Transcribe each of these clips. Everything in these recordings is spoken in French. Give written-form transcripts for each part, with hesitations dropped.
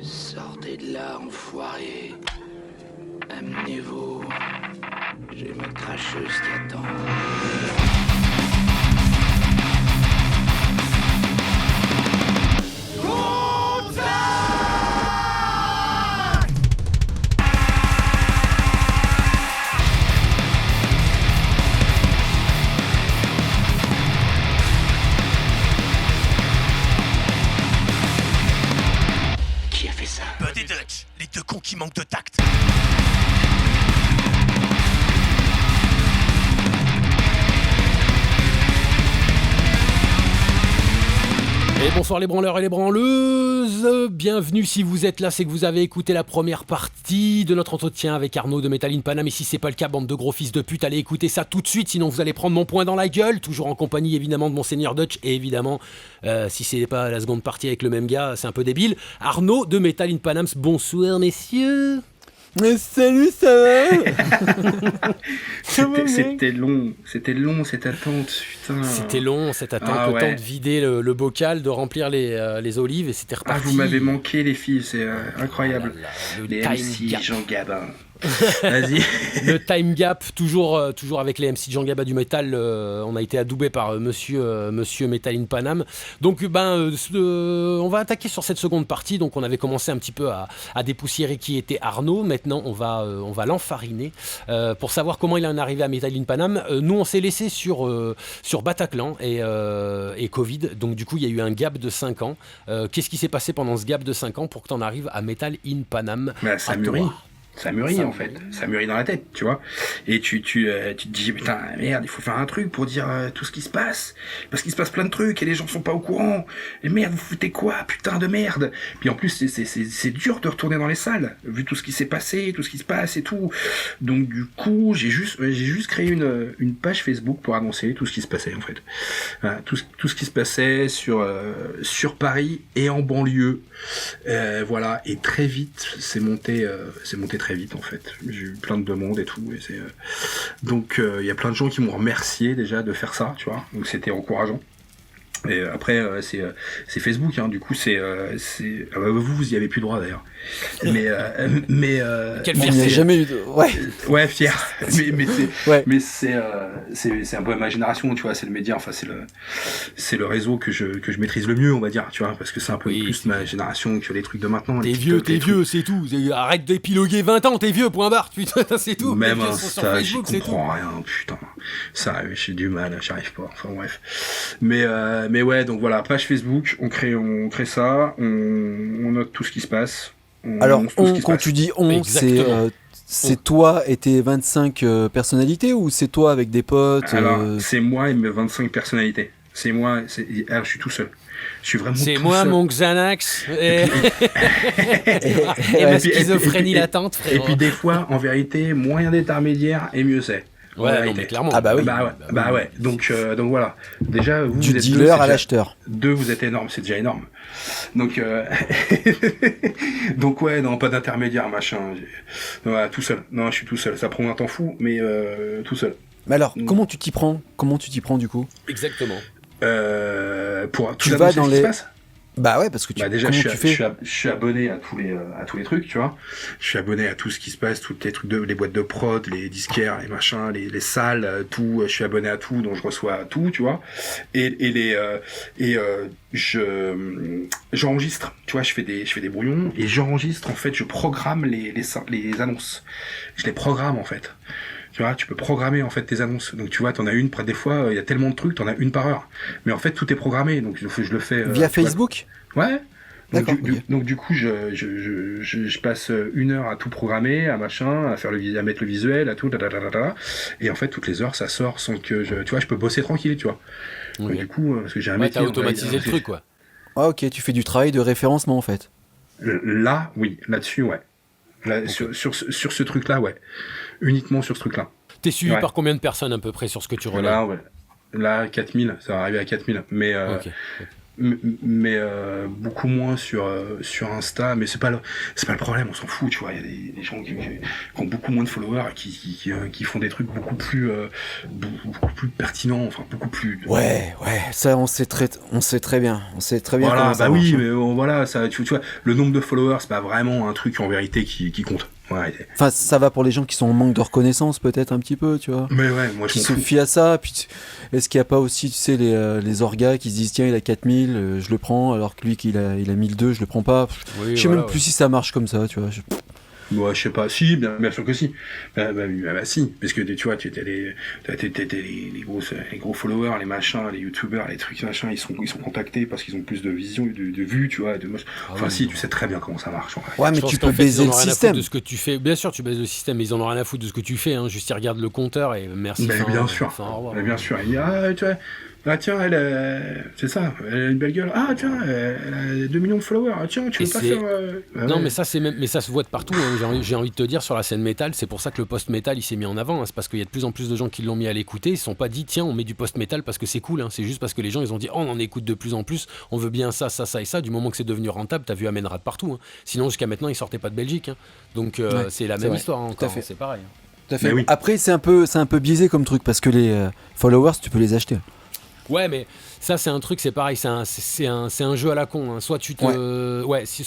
Sortez de là, enfoiré. Amenez-vous. J'ai ma cracheuse qui attend. Qui a fait ça? Bud et Dutch, les deux cons qui manquent de tact. Et bonsoir les branleurs et les branleuses, bienvenue si vous êtes là, c'est que vous avez écouté la première partie de notre entretien avec Arnaud de Metal in Paname. Et si c'est pas le cas, bande de gros fils de pute, allez écouter ça tout de suite, sinon vous allez prendre mon poing dans la gueule, toujours en compagnie évidemment de Monseigneur Dutch, et évidemment, si c'est pas la seconde partie avec le même gars, c'est un peu débile, Arnaud de Metal in Paname. Bonsoir messieurs. Salut, ça va? C'était long cette attente, putain. C'était long cette attente, Ah, le ouais. temps de vider le bocal, de remplir les olives, et c'était reparti. Ah, vous m'avez manqué les filles, c'est incroyable. Ah là là, le Les time MC gap. Jean Gabin. Vas-y. Le time gap, toujours avec les MC Jean Gaba du métal, on a été adoubé par monsieur Metal in Paname. Donc on va attaquer sur cette seconde partie. Donc on avait commencé un petit peu à dépoussiérer qui était Arnaud. Maintenant on va l'enfariner pour savoir comment il en est arrivé à Metal in Paname. Nous on s'est laissé sur Bataclan et Covid. Donc du coup il y a eu un gap de 5 ans. Qu'est-ce qui s'est passé pendant ce gap de 5 ans pour que tu en arrives à Metal in Paname? Bah, ça À mûrit. toi. Ça mûrit en fait, ça mûrit dans la tête, tu vois. Et tu te dis putain merde, il faut faire un truc pour dire tout ce qui se passe, parce qu'il se passe plein de trucs et les gens sont pas au courant. Et merde, vous foutez quoi, putain de merde. Puis en plus c'est dur de retourner dans les salles vu tout ce qui s'est passé, tout ce qui se passe et tout. Donc du coup j'ai juste créé une page Facebook pour annoncer tout ce qui se passait en fait. Voilà, tout ce qui se passait sur Paris et en banlieue. Voilà, et très vite c'est monté très vite en fait. J'ai eu plein de demandes et tout, et donc il y a plein de gens qui m'ont remercié déjà de faire ça, tu vois, donc c'était encourageant. Et après c'est Facebook, hein, du coup c'est ah bah, vous y avez plus droit d'ailleurs, mais Quelle bon, fierté. Il n'y a jamais eu de... ouais fier, Ouais. mais c'est un peu ma génération, tu vois, c'est le média, enfin c'est le réseau que je maîtrise le mieux, on va dire, tu vois, parce que c'est un peu Oui, plus c'est ma génération que les trucs de maintenant. T'es les vieux, TikTok, les c'est tout. Arrête d'épiloguer 20 ans, t'es vieux, point barre. Putain, c'est tout. Même Les vieux sont sur Insta, j'y Facebook, c'est tout. comprends rien, putain. Ça, j'ai du mal, j'arrive pas. Enfin bref. Mais ouais, donc voilà, page Facebook, on crée ça, on note tout ce qui se passe. Alors, annonce tout ce qui se quand passe. tu dis on, Exactement. c'est toi et tes 25 personnalités ou c'est toi avec des potes Alors, c'est moi et mes 25 personnalités. C'est moi, alors, je suis tout seul. Je suis vraiment C'est tout moi, seul. mon Xanax. Et ma Ouais. schizophrénie latente, Et frérot. puis des fois, en vérité, moins d'intermédiaires et mieux c'est. En Ouais, non, vérité. mais clairement. Ah bah oui. Bah ouais. Donc voilà. Déjà, vous Du êtes dealer deux, c'est à déjà- l'acheteur. Deux, vous êtes énorme, c'est déjà énorme. Donc, donc ouais, non, pas d'intermédiaire, machin. Voilà, tout seul. Non, je suis tout seul. Ça prend un temps fou, mais tout seul. Mais alors, comment tu t'y prends du coup? Exactement. Pour tout Tu vas dans ce qui se les- passe. Bah ouais, parce que Bah déjà, comment je tu fais? suis abonné à tous les trucs, tu vois. Je suis abonné à tout ce qui se passe, tous les trucs les boîtes de prod, les disquaires, les machins, les salles, tout. Je suis abonné à tout, donc je reçois tout, tu vois. J'enregistre, tu vois. Je fais des brouillons et j'enregistre. En fait, je programme les annonces. Je les programme en fait. Tu vois, tu peux programmer en fait tes annonces. Donc tu vois, t'en as une, des fois, il y a tellement de trucs, t'en as une par heure. Mais en fait, tout est programmé, donc je le fais Via tu vois. Facebook? Ouais. Donc, D'accord, ok. donc du coup, je passe 1 heure à tout programmer, à machin, à mettre le visuel, à tout, et en fait, toutes les heures, ça sort sans que tu vois, je peux bosser tranquille, tu vois. Donc, Oui. du coup, parce que j'ai un Ouais, métier. t'as automatisé le truc, quoi. Ah ok, tu fais du travail de référencement en fait. Là, oui, là-dessus, ouais. Là, sur ce truc-là, ouais. Uniquement sur ce truc-là. T'es suivi Ouais. par combien de personnes à peu près sur ce que tu relais? Là, ouais. Là, 4000, ça va arriver à 4000. Mais, Ok. mais beaucoup moins sur Insta, mais c'est pas le problème, on s'en fout, tu vois. Il y a des gens qui ont beaucoup moins de followers et qui font des trucs beaucoup plus pertinents, enfin beaucoup plus. Ouais, ça on sait très bien. Voilà, comment ça bah marche. oui, mais voilà, ça, tu vois, le nombre de followers, c'est pas vraiment un truc en vérité qui compte. Ouais. Enfin, ça va pour les gens qui sont en manque de reconnaissance, peut-être un petit peu, tu vois. Mais ouais, moi je Qui m'en se fous. fient à ça. Puis, est-ce qu'il n'y a pas aussi, tu sais, les orgas qui se disent tiens, il a 4000, je le prends, alors que lui, il a 1002, je le prends pas. Oui, Je sais voilà, même plus si ça marche comme ça, tu vois. Ouais, je sais pas. Si, bien sûr que si. Bah, si. Parce que, tu vois, t'as les gros followers, les machins, les youtubeurs, les trucs, machin, ils sont contactés parce qu'ils ont plus de vision, de vues, tu vois, enfin, oui, si, non. tu sais très bien comment ça marche, en vrai. Ouais, mais Je pense tu qu'en peux fait, baiser ils en le ont rien à système. foutre de ce que tu fais. Bien sûr, tu baises le système, mais ils en ont rien à foutre de ce que tu fais. Hein. Juste, ils regardent le compteur et merci. Mais fin, bien sûr. fin, au revoir. Mais bien sûr. Il dit, tu vois, tiens, c'est ça, elle a une belle gueule. Ah, tiens, elle a 2 millions de followers. Ah, tiens, tu veux Et pas c'est- faire. Non, ouais. mais ça se voit de partout. Hein. J'ai envie de te dire sur la scène métal, c'est pour ça que le post-métal il s'est mis en avant. Hein. C'est parce qu'il y a de plus en plus de gens qui l'ont mis à l'écouter. Ils se sont pas dit tiens, on met du post-métal parce que c'est cool. Hein. C'est juste parce que les gens ils ont dit oh, on en écoute de plus en plus. On veut bien ça et ça. Du moment que c'est devenu rentable, t'as vu Amenra de partout. Hein. Sinon jusqu'à maintenant ils sortaient pas de Belgique. Hein. Donc Ouais, c'est la c'est même vrai. histoire Tout à encore. fait. C'est pareil. Tout à fait. Mais oui. Après, c'est un peu biaisé comme truc parce que les followers, tu peux les acheter. Ouais, mais ça, c'est un truc, c'est pareil, c'est un jeu à la con. Hein. Soit tu te. Ouais, si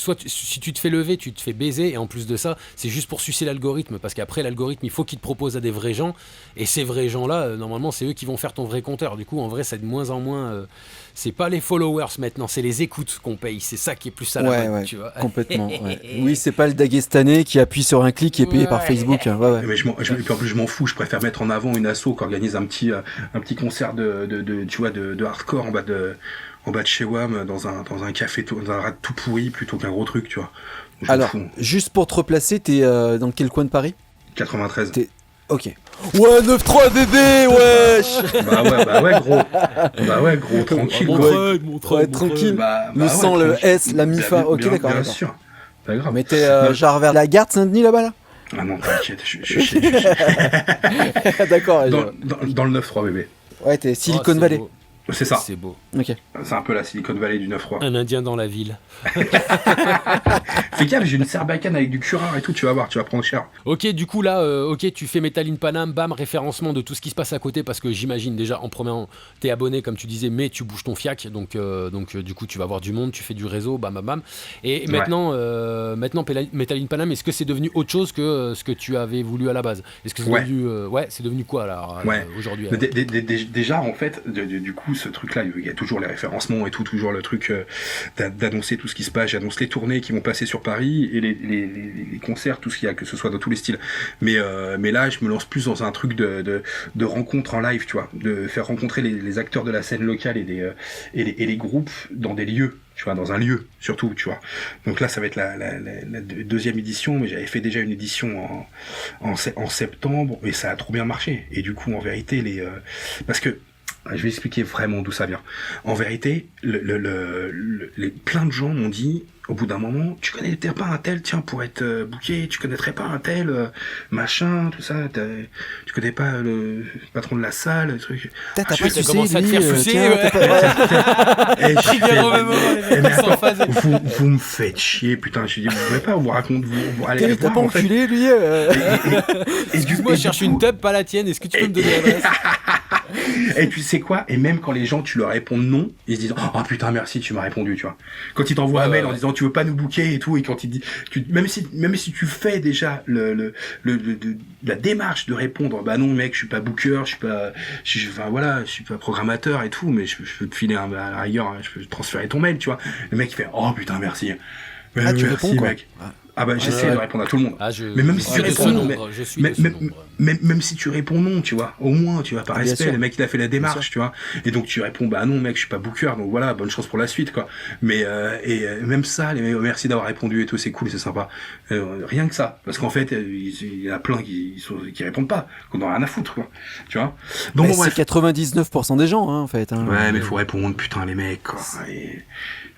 tu te fais lever, tu te fais baiser, et en plus de ça, c'est juste pour sucer l'algorithme, parce qu'après, l'algorithme, il faut qu'il te propose à des vrais gens, et ces vrais gens-là, normalement, c'est eux qui vont faire ton vrai compteur. Du coup, en vrai, c'est de moins en moins. C'est pas les followers maintenant, c'est les écoutes qu'on paye. C'est ça qui est plus à la mode, tu vois. Complètement. Ouais. Oui, c'est pas le Dagestanais qui appuie sur un clic et est payé par Facebook. Hein. Ouais. Mais et puis en plus je m'en fous, je préfère mettre en avant une asso qui organise un petit concert tu vois, de hardcore en bas de chez WAM dans un café dans un rad tout pourri plutôt qu'un gros truc, tu vois. Je m'en Alors, fous. juste pour te replacer, t'es dans quel coin de Paris ? 93. Ok. Ouais, 9-3 bébé, wesh. Bah ouais gros, tranquille quoi. Ouais, tranquille. Le sang, le tranquille. S, la MIFA. Ok, d'accord. Bien d'accord. sûr. Pas grave. Mais t'es genre vers la gare de Saint-Denis là-bas là ? Ah non, t'inquiète, je suis D'accord. dans le 9-3 bébé. Ouais, t'es Silicon Oh, c'est Valley. beau. C'est ça. C'est beau. Ok. C'est un peu la Silicon Valley du 9-3. Un Indien dans la ville. Fais gaffe, j'ai une Sarbacane avec du curare et tout, tu vas voir, tu vas prendre cher. Ok, du coup là, tu fais Metal in Paname, bam, référencement de tout ce qui se passe à côté, parce que j'imagine déjà en premier, t'es abonné comme tu disais, mais tu bouges ton fiac, donc du coup tu vas voir du monde, tu fais du réseau, bam bam bam. Et maintenant, Metal in Paname, est-ce que c'est devenu autre chose que ce que tu avais voulu à la base ? Est-ce que c'est devenu, c'est devenu quoi alors aujourd'hui Mais déjà en fait, du coup ce truc-là, il y a toujours les référencements et tout, toujours le truc d'annoncer tout ce qui se passe. J'annonce les tournées qui vont passer sur Paris et les concerts, tout ce qu'il y a, que ce soit dans tous les styles. Mais là, je me lance plus dans un truc de rencontre en live, tu vois, de faire rencontrer les acteurs de la scène locale et les groupes dans des lieux. Tu vois, dans un lieu, surtout, tu vois. Donc là, ça va être la deuxième édition, mais j'avais fait déjà une édition en septembre, et ça a trop bien marché. Et du coup, en vérité, parce que, je vais expliquer vraiment d'où ça vient. En vérité, plein de gens m'ont dit, au bout d'un moment, tu connaîtrais pas un tel, tiens, pour être booké, tu connaîtrais pas un tel, machin, tout ça, tu connais pas le patron de la salle, le truc. T'as pas t'as sucé, commencé à te lui, faire sucer, tiens, ouais. t'as pas- Et je Trigger fais, au même moment, les mecs, mais ils sont en phase. vous me faites chier, putain, je dis, vous pouvez pas, vous racontez, vous allez T'as voir, pas en fait. enculé, lui Excuse-moi, je cherche une tub, pas la tienne, est-ce que tu peux me donner l'adresse ? Et tu sais quoi? Et même quand les gens, tu leur réponds non, ils se disent, oh putain, merci, tu m'as répondu, tu vois. Quand ils t'envoient un mail en disant, tu veux pas nous booker et tout, et quand ils disent, même si tu fais déjà la démarche de répondre, bah non, mec, je suis pas booker, je suis pas programmateur et tout, mais je peux te filer à la rigueur, hein, je peux transférer ton mail, tu vois. Le mec, il fait, oh putain, merci. Mais Ah, tu merci, réponds, quoi. mec. Ah bah, j'essaie de répondre à tout le monde. Mais même si tu réponds non, même si tu réponds non, tu vois, au moins, tu vois, par Bien respect, sûr. le mec il a fait la démarche, tu vois, et donc tu réponds bah non mec, je suis pas booker, donc voilà, bonne chance pour la suite, quoi. Mais même ça, les mecs, merci d'avoir répondu et tout, c'est cool, c'est sympa. Rien que ça, parce qu'en fait, il y en a plein qui répondent pas, qu'on en a rien à foutre, quoi, tu vois. Donc Bah, bon, c'est 99% des gens, hein, en fait. Hein. Ouais, mais faut répondre, putain, les mecs, quoi.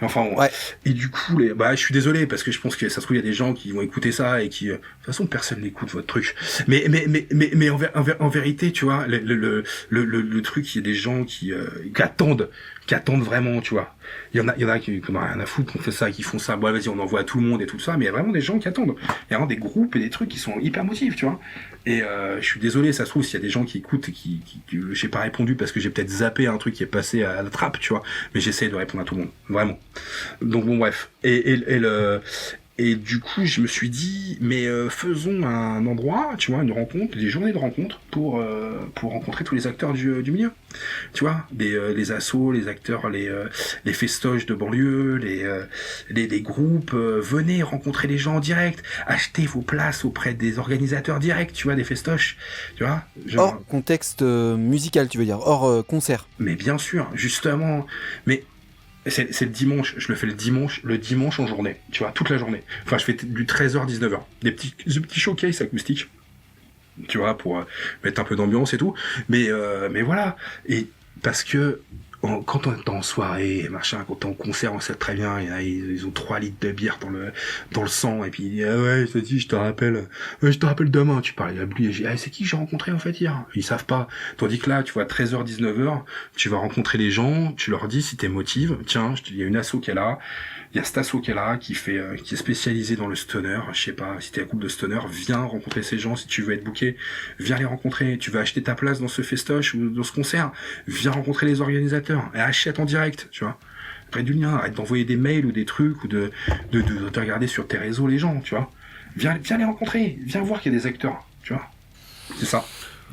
Enfin, bon. Ouais. Et du coup, je suis désolé, parce que je pense que ça se trouve, il y a des gens qui vont écouter ça et qui, de toute façon, personne n'écoute votre truc. Mais en vérité, tu vois, le truc, il y a des gens qui attendent qui attendent vraiment, tu vois. Il y en a qui n'ont rien à foutre, qui fait ça, qui font ça, bon vas-y on envoie à tout le monde et tout ça, mais il y a vraiment des gens qui attendent. Il y a vraiment des groupes et des trucs qui sont hyper motifs, tu vois. Et je suis désolé, ça se trouve, s'il y a des gens qui écoutent et qui j'ai pas répondu parce que j'ai peut-être zappé un truc qui est passé à la trappe, tu vois, mais j'essaie de répondre à tout le monde, vraiment. Donc bon bref. Et du coup, je me suis dit, mais faisons un endroit, tu vois, une rencontre, des journées de rencontre pour rencontrer tous les acteurs du milieu. Tu vois, les assos, les acteurs, les festoches de banlieue, les groupes, venez rencontrer les gens en direct, achetez vos places auprès des organisateurs directs, tu vois, des festoches, tu vois. Genre... Hors contexte musical, tu veux dire, hors concert. Mais bien sûr, justement, mais... C'est le dimanche, je le fais le dimanche en journée, tu vois, toute la journée. Enfin, je fais du 13h-19h. Des petits showcase acoustiques, tu vois, pour mettre un peu d'ambiance et tout. Mais voilà. Et parce que, quand on est en soirée, machin, quand t'es en concert, on sait très bien, ils ont 3 litres de bière dans le sang, et puis il dit, ah ouais, ça dit, je te rappelle demain, tu parles à lui, et j'ai dit, ah, c'est qui j'ai rencontré, en fait, hier? Ils savent pas. Tandis que là, tu vois, 13h, 19h, tu vas rencontrer les gens, tu leur dis si t'es motive, tiens, il y a une asso qui est là, il y a cet asso qui est là, qui est spécialisé dans le stoner, je sais pas, si t'es un couple de stoner, viens rencontrer ces gens, si tu veux être booké, viens les rencontrer, tu veux acheter ta place dans ce festoche ou dans ce concert, viens rencontrer les organisateurs, et achète en direct, tu vois. Après du lien, arrête d'envoyer des mails ou des trucs, ou de regarder sur tes réseaux les gens, tu vois. Viens les rencontrer, viens voir qu'il y a des acteurs, tu vois. C'est ça.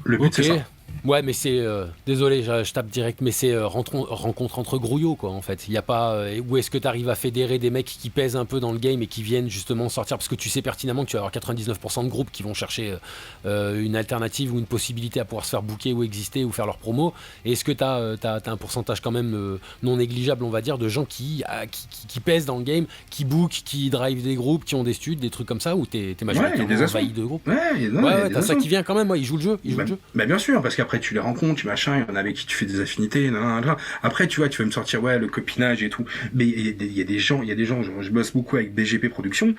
Le but, c'est ça. Ouais, mais c'est... désolé, je tape direct, mais c'est rencontre entre grouillots, quoi, en fait. Il y a pas... où est-ce que tu arrives à fédérer des mecs qui pèsent un peu dans le game et qui viennent justement sortir, parce que tu sais pertinemment que tu vas avoir 99% de groupes qui vont chercher une alternative ou une possibilité à pouvoir se faire booker ou exister ou faire leur promo. Et est-ce que tu as un pourcentage quand même non négligeable, on va dire, de gens qui pèsent dans le game, qui bookent, qui drivent des groupes, qui ont des studs, des trucs comme ça, ou t'es majoritairement envahi de groupes? Ouais, t'as ça qui vient quand même, ils jouent le jeu. Bah bien sûr, parce qu'après tu les rencontres, tu machin, il y en a avec qui tu fais des affinités, après tu vois, tu vas me sortir le copinage et tout, mais il y a des gens, je bosse beaucoup avec BGP Productions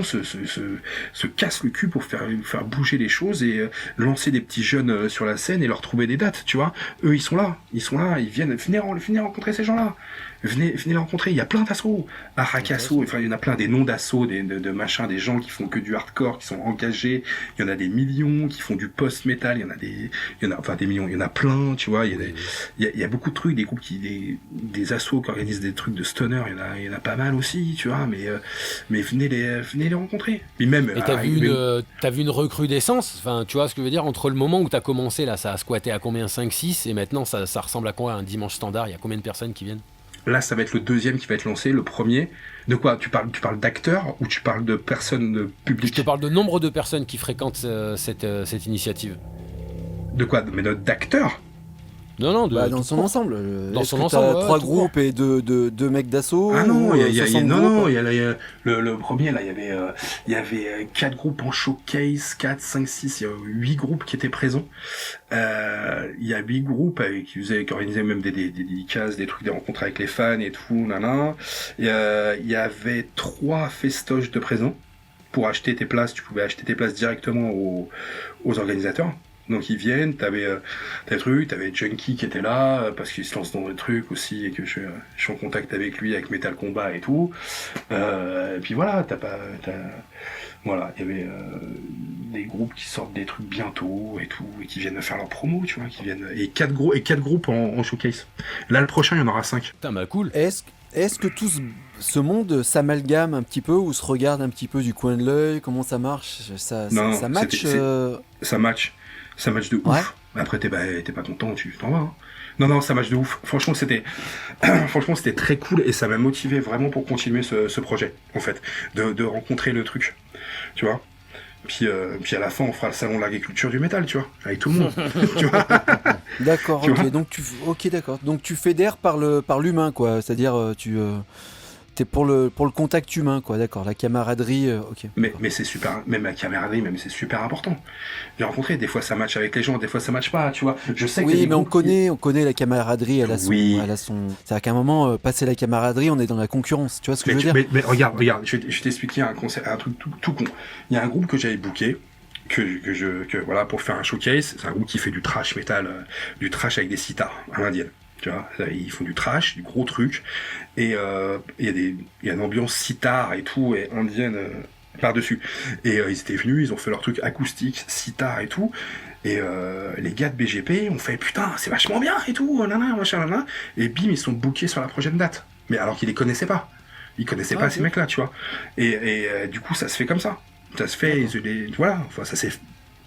se casse le cul pour faire bouger les choses et lancer des petits jeunes sur la scène et leur trouver des dates, tu vois. Eux ils sont là, ils viennent, venez rencontrer ces gens-là. Venez les rencontrer, il y a plein d'assauts, Arakasso, enfin il y en a plein, des noms d'assauts, de machins, des gens qui font que du hardcore, qui sont engagés, il y en a des millions qui font du post-metal, il y en a des millions, il y en a plein, tu vois, il y a beaucoup de trucs, des groupes des assos qui organisent des trucs de stoner, il y en a pas mal aussi, tu vois, mais venez les rencontrer. Et même, et t'as vu une recrudescence, enfin tu vois ce que je veux dire, entre le moment où t'as commencé là, ça a squatté à combien, 5-6, et maintenant ça ressemble à quoi, un dimanche standard, il y a combien de personnes qui viennent? Là, ça va être le deuxième qui va être lancé, le premier. De quoi? Tu parles d'acteurs ou tu parles de personnes publiques? Je te parle de nombre de personnes qui fréquentent cette initiative. De quoi? Mais d'acteurs? Non, dans son ensemble. Dans son ensemble, 3 groupes et 2 mecs d'assaut. Ah non, il y a le premier là, il y avait 4 groupes en showcase, 4, 5, 6, il y a 8 groupes qui étaient présents. Il y a 8 groupes qui organisaient même des dédicaces, des trucs, des rencontres avec les fans et tout, il y avait 3 festoches de présents. Pour acheter tes places, tu pouvais acheter tes places directement aux organisateurs. Donc ils viennent, t'avais Junkie qui était là, parce qu'il se lance dans des trucs aussi, et que je suis en contact avec lui, avec Metal Combat et tout. Et puis voilà, voilà, il y avait des groupes qui sortent des trucs bientôt et tout, et qui viennent faire leur promo, tu vois, et 4 groupes en showcase. Là, le prochain, il y en aura 5. Putain, bah cool. Est-ce que tout ce monde s'amalgame un petit peu ou se regarde un petit peu du coin de l'œil? Comment ça marche? Ça match Ça match de ouf. Ouais. Après, t'es pas content, tu t'en vas. Hein. Non, ça match de ouf. Franchement, c'était très cool et ça m'a motivé vraiment pour continuer ce projet, en fait, de rencontrer le truc, tu vois. Puis à la fin, on fera le salon de l'agriculture du métal, tu vois, avec tout le monde. Tu vois. D'accord, ok. D'accord. Donc tu fédères par l'humain, quoi. C'est-à-dire, t'es pour le contact humain, quoi. D'accord. La camaraderie, ok. Mais c'est super. Même la camaraderie, c'est super important. J'ai rencontré. Des fois, ça match avec les gens. Des fois, ça match pas. Tu vois. Je sais. Oui, mais on connaît la camaraderie. Elle a son. C'est-à-dire qu'à un moment, passer la camaraderie, on est dans la concurrence. Tu vois ce que je veux dire? Mais regarde. Je vais t'expliquer un truc tout con. Il y a un groupe que j'avais booké. Voilà, pour faire un showcase. C'est un groupe qui fait du thrash metal, du thrash avec des sitars à l'indienne. Tu vois, ils font du trash, du gros truc, et il y a une ambiance sitar et tout, et indienne par-dessus. Et ils étaient venus, ils ont fait leur truc acoustique, sitar et tout, et les gars de BGP ont fait putain, c'est vachement bien et tout, machin, et bim, ils sont bookés sur la prochaine date. Mais alors qu'ils les connaissaient pas. Ils connaissaient pas ces mecs-là, tu vois. Et du coup, ça se fait comme ça. Ça se fait, voilà, enfin, ça c'est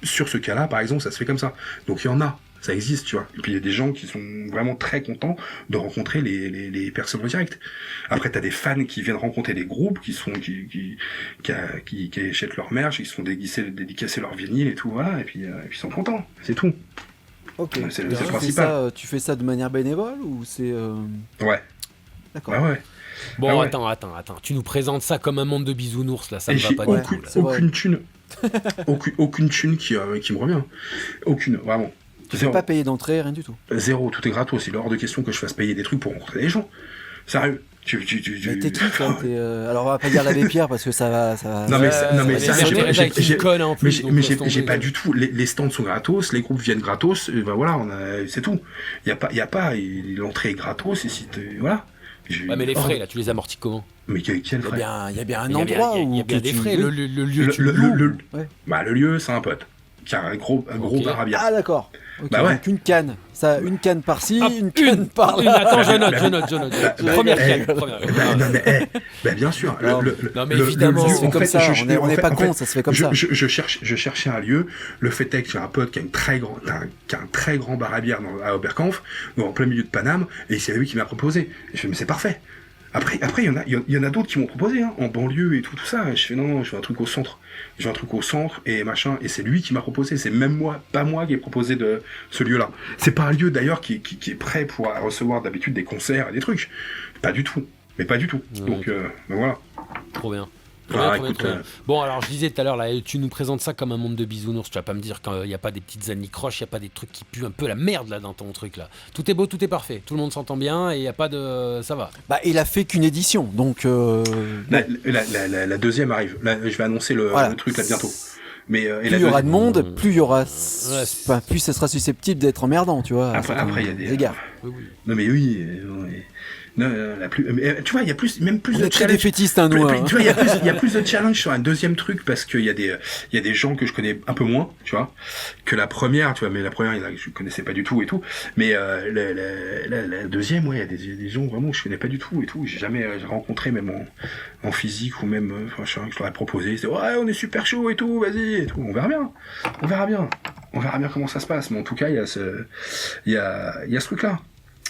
sur ce cas-là, par exemple, ça se fait comme ça. Donc il y en a. Ça existe, tu vois. Et puis il y a des gens qui sont vraiment très contents de rencontrer les personnes en direct. Après, t'as des fans qui viennent rencontrer des groupes qui achètent leur merch, qui se font dédicacer leur vinyle et tout, voilà, et puis ils sont contents. C'est tout. Ok. C'est le principal. Tu fais ça de manière bénévole ou c'est Ouais. D'accord. Ouais. Bon, Ah ouais. attends. Tu nous présentes ça comme un monde de bisounours, là. Ça ne va pas du tout. Là. Aucune thune. aucune thune qui me revient. Aucune, vraiment. Tu fais pas payer d'entrée, rien du tout. Zéro, tout est gratos. Il est hors de question que je fasse payer des trucs pour rencontrer des gens. Sérieux. Mais t'es qui, toi Alors on va pas dire l'abbé Pierre parce que ça va. Non mais j'ai pas tomber. du tout. Les stands sont gratos, les groupes viennent gratos. Ben voilà, c'est tout. Il y a pas. L'entrée est gratos et si voilà. Ouais, mais les frais là, tu les amortis comment? Mais quel frais? Il y a bien un endroit où il y a bien des frais. Le lieu, le lieu, c'est un pote qui a un gros bar à bière. Ah d'accord. Okay, bah ouais. Donc une canne, une canne par-ci, une canne par-là. Attends, je note. Première canne. Bien sûr. Non mais évidemment, c'est comme ça. On n'est pas con, ça se fait comme ça. Je cherchais un lieu. Le fait est que j'ai un pote qui a un très grand bar à bière à Oberkampf, en plein milieu de Paname, et c'est lui qui m'a proposé. Et je fais mais c'est parfait. Après, il y en a d'autres qui m'ont proposé, en banlieue et tout ça. Je fais non, je veux un truc au centre. Je veux un truc au centre et machin. Et c'est lui qui m'a proposé. C'est même pas moi qui ai proposé de ce lieu-là. C'est pas un lieu d'ailleurs qui est prêt pour recevoir d'habitude des concerts et des trucs. Pas du tout. Mais pas du tout. Donc voilà. Trop bien. Voilà, Très bien. Bon, alors je disais tout à l'heure, là, tu nous présentes ça comme un monde de bisounours. Tu vas pas me dire qu'il n'y a pas des petites anicroches, il n'y a pas des trucs qui puent un peu la merde là dans ton truc là. Tout est beau, tout est parfait. Tout le monde s'entend bien et il n'y a pas de. Ça va. Bah, il a fait qu'une édition, donc. La deuxième arrive. Là, je vais annoncer le truc là bientôt. Mais plus il y aura de monde, plus il y aura. Plus ça sera susceptible d'être emmerdant, tu vois. Après, il y a des égards. Non, mais oui. Non, tu vois, il y a même plus de challenge. Défaitistes, hein, nous. Tu vois, il y a plus de challenge sur un deuxième truc parce qu'il y a des gens que je connais un peu moins, tu vois, que la première, tu vois. Mais la première, je connaissais pas du tout et tout. Mais la deuxième, ouais, il y a des gens vraiment que je connais pas du tout et tout. J'ai jamais rencontré même en physique ou même, je leur ai proposé. C'est ouais, on est super chaud et tout, vas-y et tout. On verra bien comment ça se passe. Mais en tout cas, il y a ce truc-là.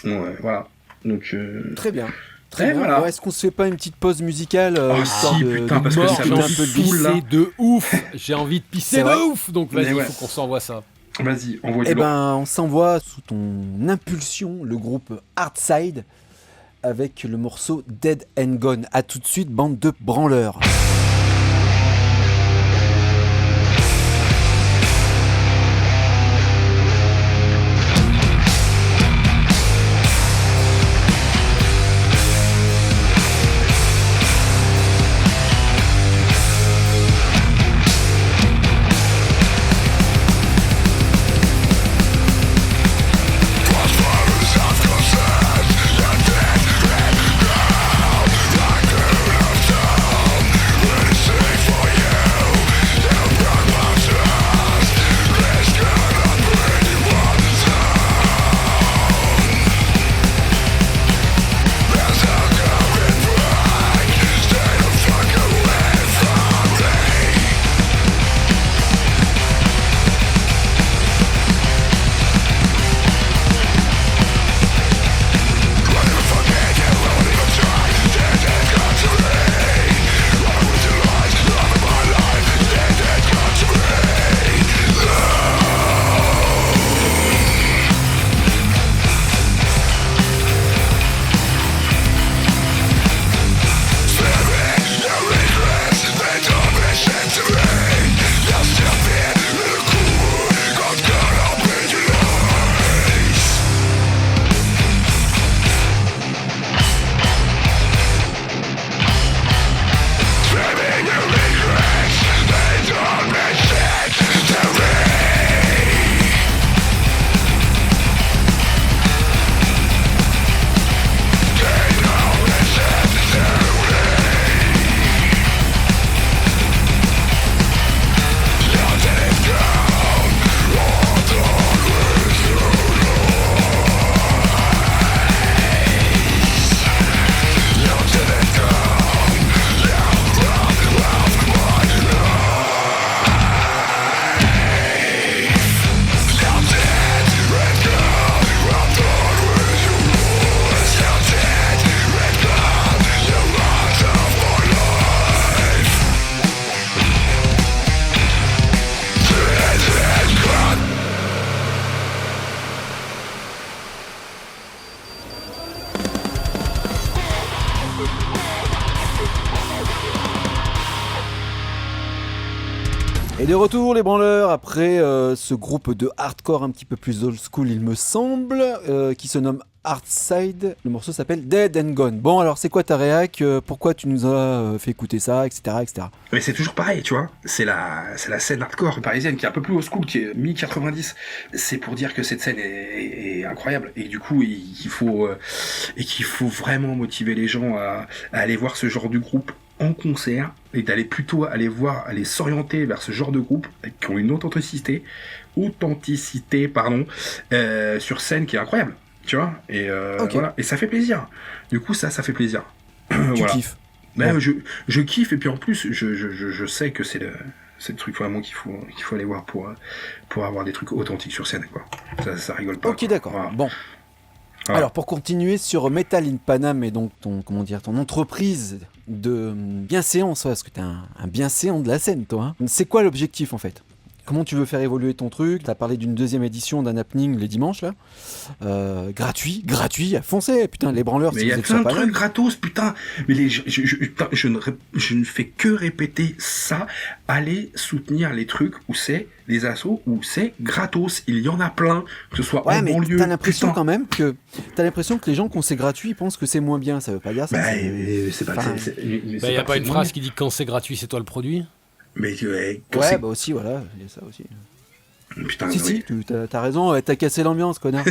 Ouais, voilà. Donc, très bien. Très bien. Voilà. Alors, est-ce qu'on se fait pas une petite pause musicale putain, parce que ça j'ai me envie de saoule là. pisser de ouf. J'ai envie de pisser de ouf. Donc vas-y, il faut qu'on s'envoie ça. Vas-y, envoie du lourd. On s'envoie sous ton impulsion le groupe Hardside avec le morceau Dead and Gone. À tout de suite, bande de branleurs. Like Et de retour les branleurs après ce groupe de hardcore un petit peu plus old school il me semble, qui se nomme Heartside. Le morceau s'appelle Dead and Gone. Bon alors c'est quoi ta réac, pourquoi tu nous as fait écouter ça, etc. etc. Mais c'est toujours pareil, tu vois. C'est la scène hardcore parisienne qui est un peu plus old school, qui est mi-90. C'est pour dire que cette scène est incroyable. Et du coup, qu'il faut vraiment motiver les gens à aller voir ce genre de groupe en concert et d'aller plutôt aller s'orienter vers ce genre de groupe qui ont une authenticité sur scène qui est incroyable, tu vois. Et voilà, et ça fait plaisir. Du coup, ça fait plaisir. Tu kiffes. Ben, je kiffe, et puis en plus je sais que c'est le truc vraiment qu'il faut aller voir pour avoir des trucs authentiques sur scène, quoi. Ça rigole pas. Ok, quoi. d'accord. Voilà. Bon. Voilà. Alors pour continuer sur Metal in Paname et donc ton entreprise de bienséance, parce que t'es un bienséant de la scène, toi. Hein. C'est quoi l'objectif en fait ? Comment tu veux faire évoluer ton truc ? T'as parlé d'une deuxième édition d'un happening les dimanches là. Gratuit, foncez, putain, les branleurs. Mais si il y a vous êtes plein de sur trucs gratos, putain. Mais je ne fais que répéter ça. Allez soutenir les trucs où c'est les assos, où c'est gratos. Il y en a plein, que ce soit en banlieue. Mais t'as l'impression quand même que les gens quand c'est gratuit ils pensent que c'est moins bien. Ça veut pas dire ça. C'est pas. Il y a pas une phrase qui dit que quand c'est gratuit, c'est toi le produit. Mais bah aussi, voilà, il y a ça aussi. Putain, si, t'as raison, t'as cassé l'ambiance, connard.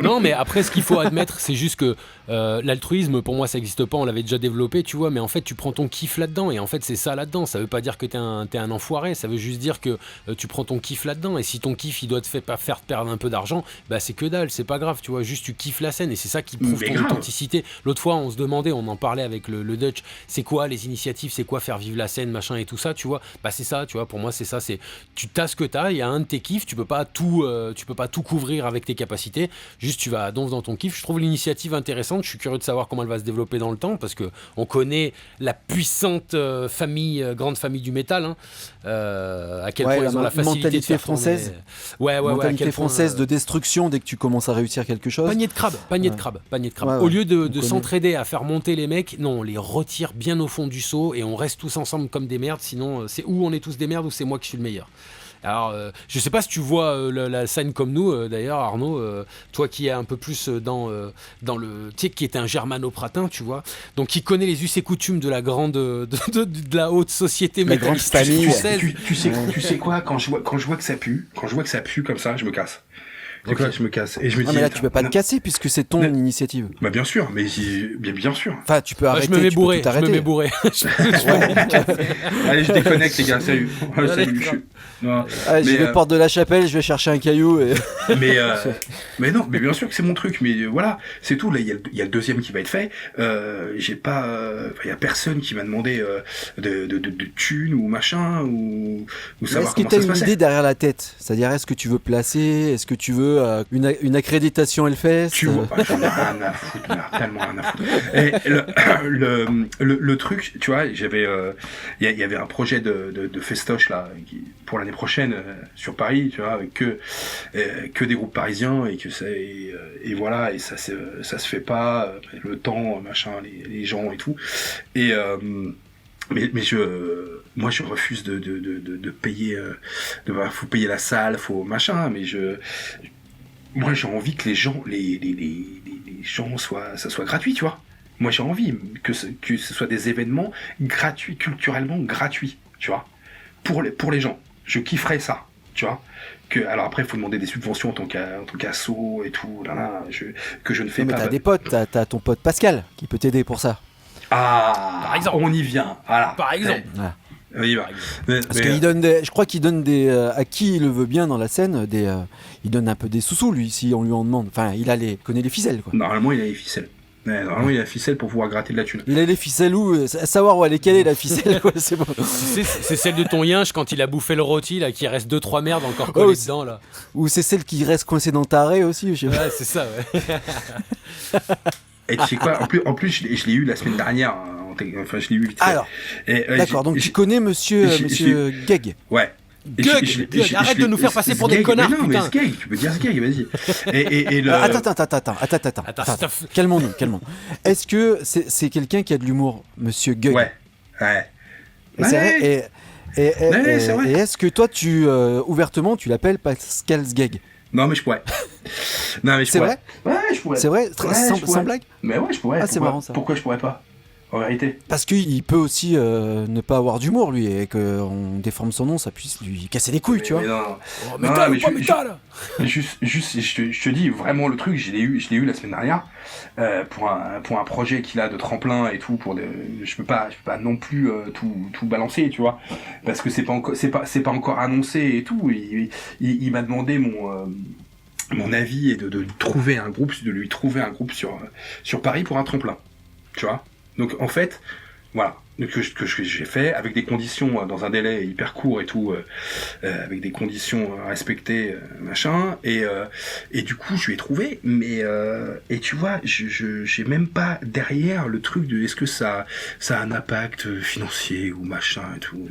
Non, mais après, ce qu'il faut admettre, c'est juste que l'altruisme, pour moi, ça n'existe pas, on l'avait déjà développé, tu vois, mais en fait, tu prends ton kiff là-dedans, et en fait, c'est ça là-dedans. Ça veut pas dire que t'es un enfoiré, ça veut juste dire que tu prends ton kiff là-dedans, et si ton kiff, il doit te faire perdre un peu d'argent, bah c'est que dalle, c'est pas grave, tu vois, juste tu kiffes la scène, et c'est ça qui prouve ton authenticité. L'autre fois, on se demandait, on en parlait avec le Dutch, c'est quoi les initiatives, c'est quoi faire vivre la scène, machin, et tout ça, tu vois, bah c'est ça, tu vois, pour moi, c'est ça, c'est tu t'as ce que t'as, il y a un de tes kiffs, tu peux pas tout couvrir avec tes capacités, juste tu vas dans ton kiff. Je trouve l'initiative intéressante, je suis curieux de savoir comment elle va se développer dans le temps, parce que on connaît la puissante grande famille du métal, hein, à quel point ils ont la facilité de faire française. Mentalité française de destruction dès que tu commences à réussir quelque chose. Panier de crabe. Au lieu de s'entraider à faire monter les mecs, non, on les retire bien au fond du seau et on reste tous ensemble comme des merdes, sinon c'est où on est tous des merdes ou c'est moi qui suis le meilleur. Alors, je sais pas si tu vois la scène comme nous, d'ailleurs, Arnaud, toi qui es un peu plus dans le, tu sais, qui est un germano-pratin, tu vois, donc qui connaît les us et coutumes de la grande, de la haute société métalliste française. Tu sais quoi, quand je vois que ça pue, comme ça, je me casse. Okay. Je me casse et je me dis. Mais là, tu peux pas te casser puisque c'est ton initiative. Bah bien sûr, mais bien sûr. Enfin, tu peux arrêter. Je me mets bourré. Allez, je déconnecte les gars. Salut. Salut. Je vais porte de la chapelle, je vais chercher un caillou. Mais non, mais bien sûr que c'est mon truc. Mais voilà, c'est tout. Là, il y a le deuxième qui va être fait. J'ai pas. Il y a personne qui m'a demandé de thunes ou machin ou savoir comment ça se passait. Est-ce que t'as une idée derrière la tête ? C'est-à-dire, est-ce que tu veux placer ? Est-ce que tu veux une accréditation Hellfest ? Tu vois, j'en ai rien à foutre, tellement rien à foutre. Et le truc, tu vois, j'avais, il y avait un projet de festoche là, pour l'année prochaine sur Paris, tu vois, avec que des groupes parisiens et voilà, et ça se fait pas, le temps, machin, les gens et tout. Et mais moi je refuse de payer, faut payer la salle, faut machin, mais moi j'ai envie que les gens ça soit gratuit, tu vois. Moi j'ai envie que ce soit des événements gratuits, culturellement gratuits, tu vois, pour les gens. Je kifferais ça, tu vois. Alors après il faut demander des subventions en tant qu'asso et tout, que je ne fais pas. Mais t'as des potes, t'as ton pote Pascal qui peut t'aider pour ça. Ah, par exemple. On y vient, voilà. Par exemple. Ouais. Oui, bah. Parce qu'il donne je crois qu'il donne à qui il le veut bien dans la scène, il donne un peu des sous-sous, lui, si on lui en demande. Enfin, connaît les ficelles, quoi. Normalement, il a les ficelles. Ouais, normalement, il a la ficelle pour pouvoir gratter de la thune. Il a les ficelles où savoir où elle est calée, la ficelle, quoi, c'est bon. C'est celle de ton yinche quand il a bouffé le rôti, là, qui reste 2-3 merdes encore collées dedans, là. Ou c'est celle qui reste coincée dans ta raie aussi, je sais pas. Ouais, c'est ça, ouais. Et tu sais quoi, en plus je l'ai eu la semaine dernière, enfin je l'ai eu vite fait. Alors, d'accord, donc tu connais monsieur Geg. Ouais. Gug, arrête de nous faire passer pour des connards, putain. Mais Sgeg, tu peux dire Sgeg, vas-y. Attends, calmons-nous. Est-ce que c'est quelqu'un qui a de l'humour, monsieur Gug ? Ouais. Et c'est vrai, C'est vrai. Et est-ce que toi, ouvertement, tu l'appelles Pascal Sgeg? Non, mais je pourrais. C'est vrai? Ouais, je pourrais. C'est vrai? Ouais, Sans blague? Mais ouais, je pourrais. Ah, c'est marrant ça. Pourquoi je pourrais pas? En vérité. Parce qu'il peut aussi ne pas avoir d'humour, lui, et qu'on déforme son nom, ça puisse lui casser les couilles, tu vois. Mais non. Oh, métal ou pas métal? Juste, je te dis vraiment le truc, je l'ai eu la semaine dernière pour un projet qu'il a de tremplin et tout. Je peux pas non plus tout balancer, tu vois, parce que c'est pas encore annoncé et tout. Il m'a demandé mon avis et de lui trouver un groupe sur Paris pour un tremplin, tu vois. Donc en fait, voilà, que j'ai fait avec des conditions dans un délai hyper court et tout, avec des conditions respectées, machin, et du coup je lui ai trouvé, mais et tu vois, j'ai même pas derrière le truc de est-ce que ça a un impact financier ou machin et tout.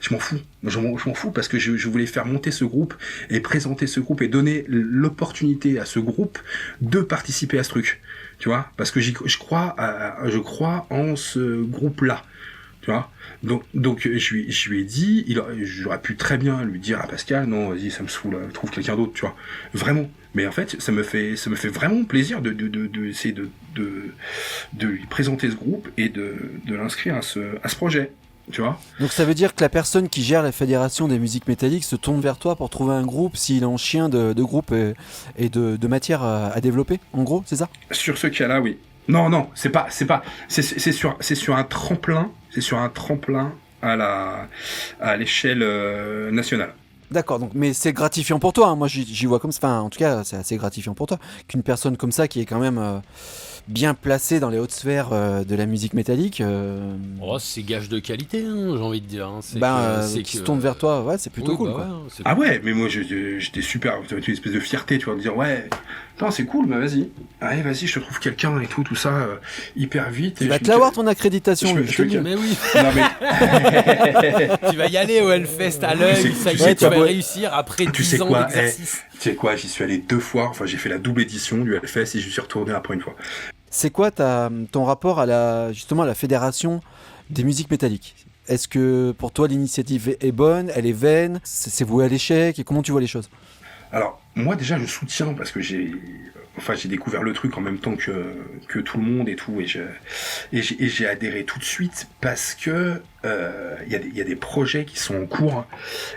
Je m'en fous. Je m'en fous parce que je voulais faire monter ce groupe et présenter ce groupe et donner l'opportunité à ce groupe de participer à ce truc. Tu vois, parce que je crois en ce groupe-là, tu vois. Donc je lui ai dit, j'aurais pu très bien lui dire à Pascal, non, vas-y, ça me saoule, trouve quelqu'un d'autre, tu vois. Vraiment. Mais en fait, ça me fait vraiment plaisir de essayer de lui présenter ce groupe et de l'inscrire à ce projet. Tu vois. Donc ça veut dire que la personne qui gère la fédération des musiques métalliques se tourne vers toi pour trouver un groupe s'il est en chien de groupe et de matière à développer, en gros, c'est ça? Sur ce cas-là, oui. Non, c'est sur un tremplin, à l'échelle nationale. D'accord, donc mais c'est gratifiant pour toi, hein. Moi j'y vois comme ça, enfin en tout cas c'est assez gratifiant pour toi qu'une personne comme ça qui est quand même bien placée dans les hautes sphères de la musique métallique. Oh, c'est gage de qualité, hein, j'ai envie de dire. Hein. Qui se tourne vers toi, ouais, c'est plutôt cool. Bah quoi. Ouais, ouais, mais moi j'étais super, j'avais une espèce de fierté, tu vois, de dire ouais, putain, c'est cool, bah vas-y, allez, vas-y, je te trouve quelqu'un et tout ça hyper vite. Tu vas te l'avoir ton accréditation, je te le dis. Mais oui. Non, mais... Tu vas y aller au Hellfest à l'œil, ça y est, tu vas réussir après 10 ans d'exercice. Tu sais quoi, j'y suis allé 2 fois, enfin j'ai fait la double édition du Hellfest et je suis retourné après une fois. C'est quoi ton rapport à la fédération des musiques métalliques? Est-ce que pour toi l'initiative est bonne, elle est vaine, c'est voué à l'échec, et comment tu vois les choses? Alors moi déjà je soutiens parce que j'ai découvert le truc en même temps que tout le monde et tout, et j'ai adhéré tout de suite parce que y a des projets qui sont en cours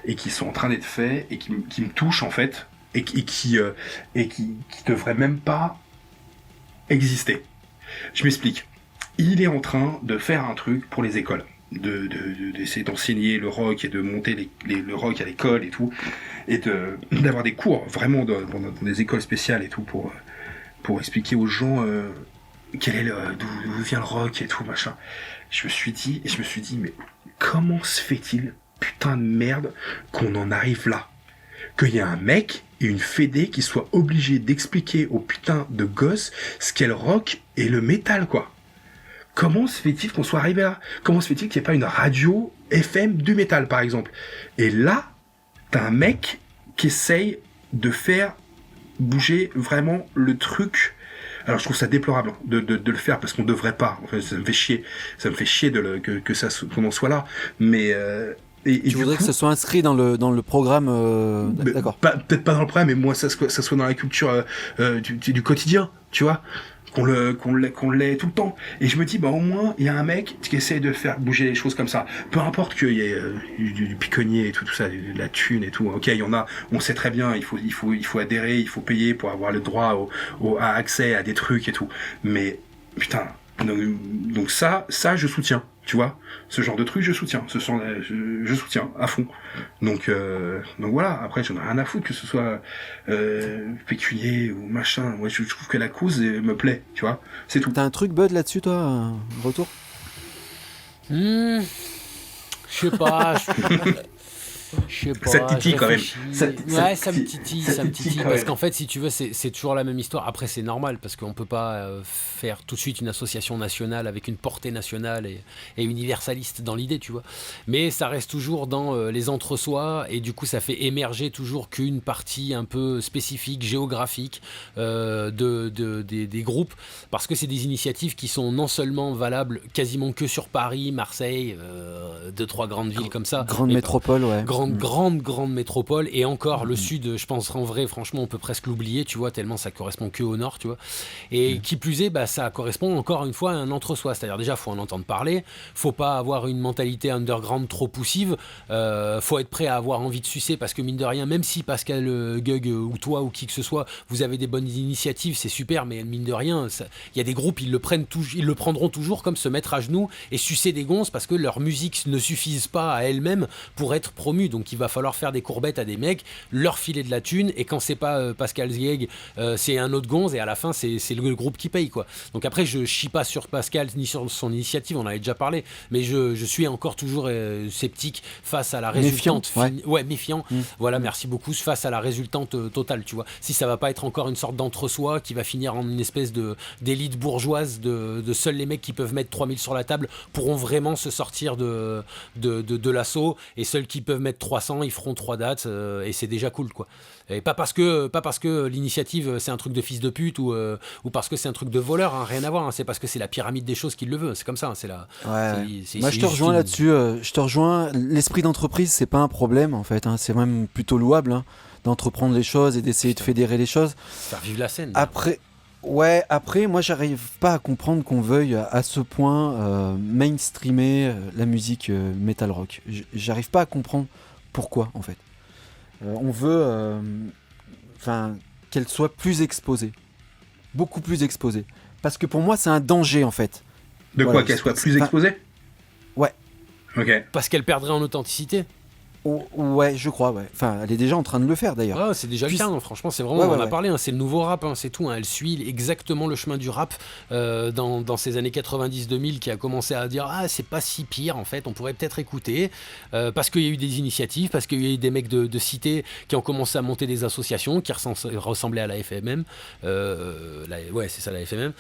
et qui sont en train d'être faits et qui me touchent en fait et qui devraient même pas exister. Je m'explique. Il est en train de faire un truc pour les écoles, d'essayer d'enseigner le rock et de monter le rock à l'école et tout, et d'avoir des cours vraiment dans des écoles spéciales et tout pour expliquer aux gens d'où vient le rock et tout machin. Je me suis dit, mais comment se fait-il, putain de merde, qu'on en arrive là, qu'il y a un mec et une fédé qui soit obligés d'expliquer aux putains de gosses ce qu'est le rock et le métal, quoi. Comment se fait-il qu'on soit arrivé là? Comment se fait-il qu'il n'y ait pas une radio FM du métal, par exemple? Et là, t'as un mec qui essaye de faire bouger vraiment le truc. Alors je trouve ça déplorable de le faire parce qu'on devrait pas. Enfin, ça me fait chier qu'on en soit là. Mais tu voudrais que ça soit inscrit dans le programme, d'accord. Peut-être pas dans le programme, mais moi ça soit dans la culture du quotidien, tu vois, qu'on l'ait tout le temps. Et je me dis, bah au moins il y a un mec qui essaie de faire bouger les choses comme ça. Peu importe qu'il y ait du piconnier et tout ça, de la thune et tout. Ok, il y en a, on sait très bien, il faut adhérer, il faut payer pour avoir le droit à accès à des trucs et tout. Mais putain, donc ça je soutiens. Tu vois, ce genre de truc, je soutiens. Je soutiens à fond. Donc voilà. Après, j'en ai rien à foutre que ce soit pécunier ou machin. Moi, je trouve que la cause me plaît. Tu vois, c'est tout. T'as un truc Bud là-dessus, toi, un retour? Je sais pas. Je sais pas. Ça te titille quand même. Ça me titille. Parce qu'en fait, si tu veux, c'est toujours la même histoire. Après, c'est normal parce qu'on peut pas faire tout de suite une association nationale avec une portée nationale et universaliste dans l'idée, tu vois. Mais ça reste toujours dans les entre-soi et du coup, ça fait émerger toujours qu'une partie un peu spécifique, géographique des groupes, parce que c'est des initiatives qui sont non seulement valables quasiment que sur Paris, Marseille, 2-3 grandes villes comme ça. Grande métropole, ouais. Grande métropole. Et encore, le sud, je pense en vrai, franchement, on peut presque l'oublier, tu vois, tellement ça correspond que au nord, tu vois. Et qui plus est, ça correspond encore une fois à un entre-soi. C'est-à-dire, déjà, faut en entendre parler. Faut pas avoir une mentalité underground trop poussive. Faut être prêt à avoir envie de sucer parce que, mine de rien, même si Pascal Gueug ou toi ou qui que ce soit, vous avez des bonnes initiatives, c'est super, mais mine de rien, il y a des groupes, ils le prendront toujours comme se mettre à genoux et sucer des gonzes parce que leur musique ne suffise pas à elle-même pour être promue. Donc il va falloir faire des courbettes à des mecs, leur filer de la thune, et quand c'est pas Pascal Gueug, c'est un autre gonze, et à la fin c'est le groupe qui paye, quoi. Donc après, je chie pas sur Pascal ni sur son initiative, on en avait déjà parlé, mais je suis encore toujours sceptique face à la résultante. Méfiant. Voilà, merci beaucoup. Face à la résultante totale, tu vois. Si ça va pas être encore une sorte d'entre-soi qui va finir en une espèce d'élite bourgeoise de seuls les mecs qui peuvent mettre 3000 sur la table pourront vraiment se sortir de l'assaut, et seuls qui peuvent mettre 300, ils feront 3 dates, et c'est déjà cool, quoi. Et pas parce que l'initiative c'est un truc de fils de pute ou parce que c'est un truc de voleur, hein, rien à voir, hein. C'est parce que c'est la pyramide des choses qui le veut, c'est comme ça, hein, c'est la. Moi je te rejoins là-dessus, je te rejoins. L'esprit d'entreprise, c'est pas un problème en fait, hein. C'est même plutôt louable, hein, d'entreprendre les choses et d'essayer de fédérer les choses. Faire vivre la scène. Après, moi j'arrive pas à comprendre qu'on veuille à ce point mainstreamer la musique metal rock. J'arrive pas à comprendre pourquoi en fait. On veut qu'elle soit plus exposée, beaucoup plus exposée, parce que pour moi c'est un danger en fait. Quoi, qu'elle soit plus exposée ? Ouais. Ok. Parce qu'elle perdrait en authenticité. Ouais, je crois, ouais. Enfin, elle est déjà en train de le faire d'ailleurs. Ouais, c'est déjà le cas, hein. Franchement, c'est vraiment, on en a parlé, hein. C'est le nouveau rap, hein. C'est tout, hein. Elle suit exactement le chemin du rap dans ces années 90-2000, qui a commencé à dire c'est pas si pire en fait, on pourrait peut-être écouter, parce qu'il y a eu des initiatives, parce qu'il y a eu des mecs de cité qui ont commencé à monter des associations qui ressemblaient à la FMM. C'est ça, la FMM.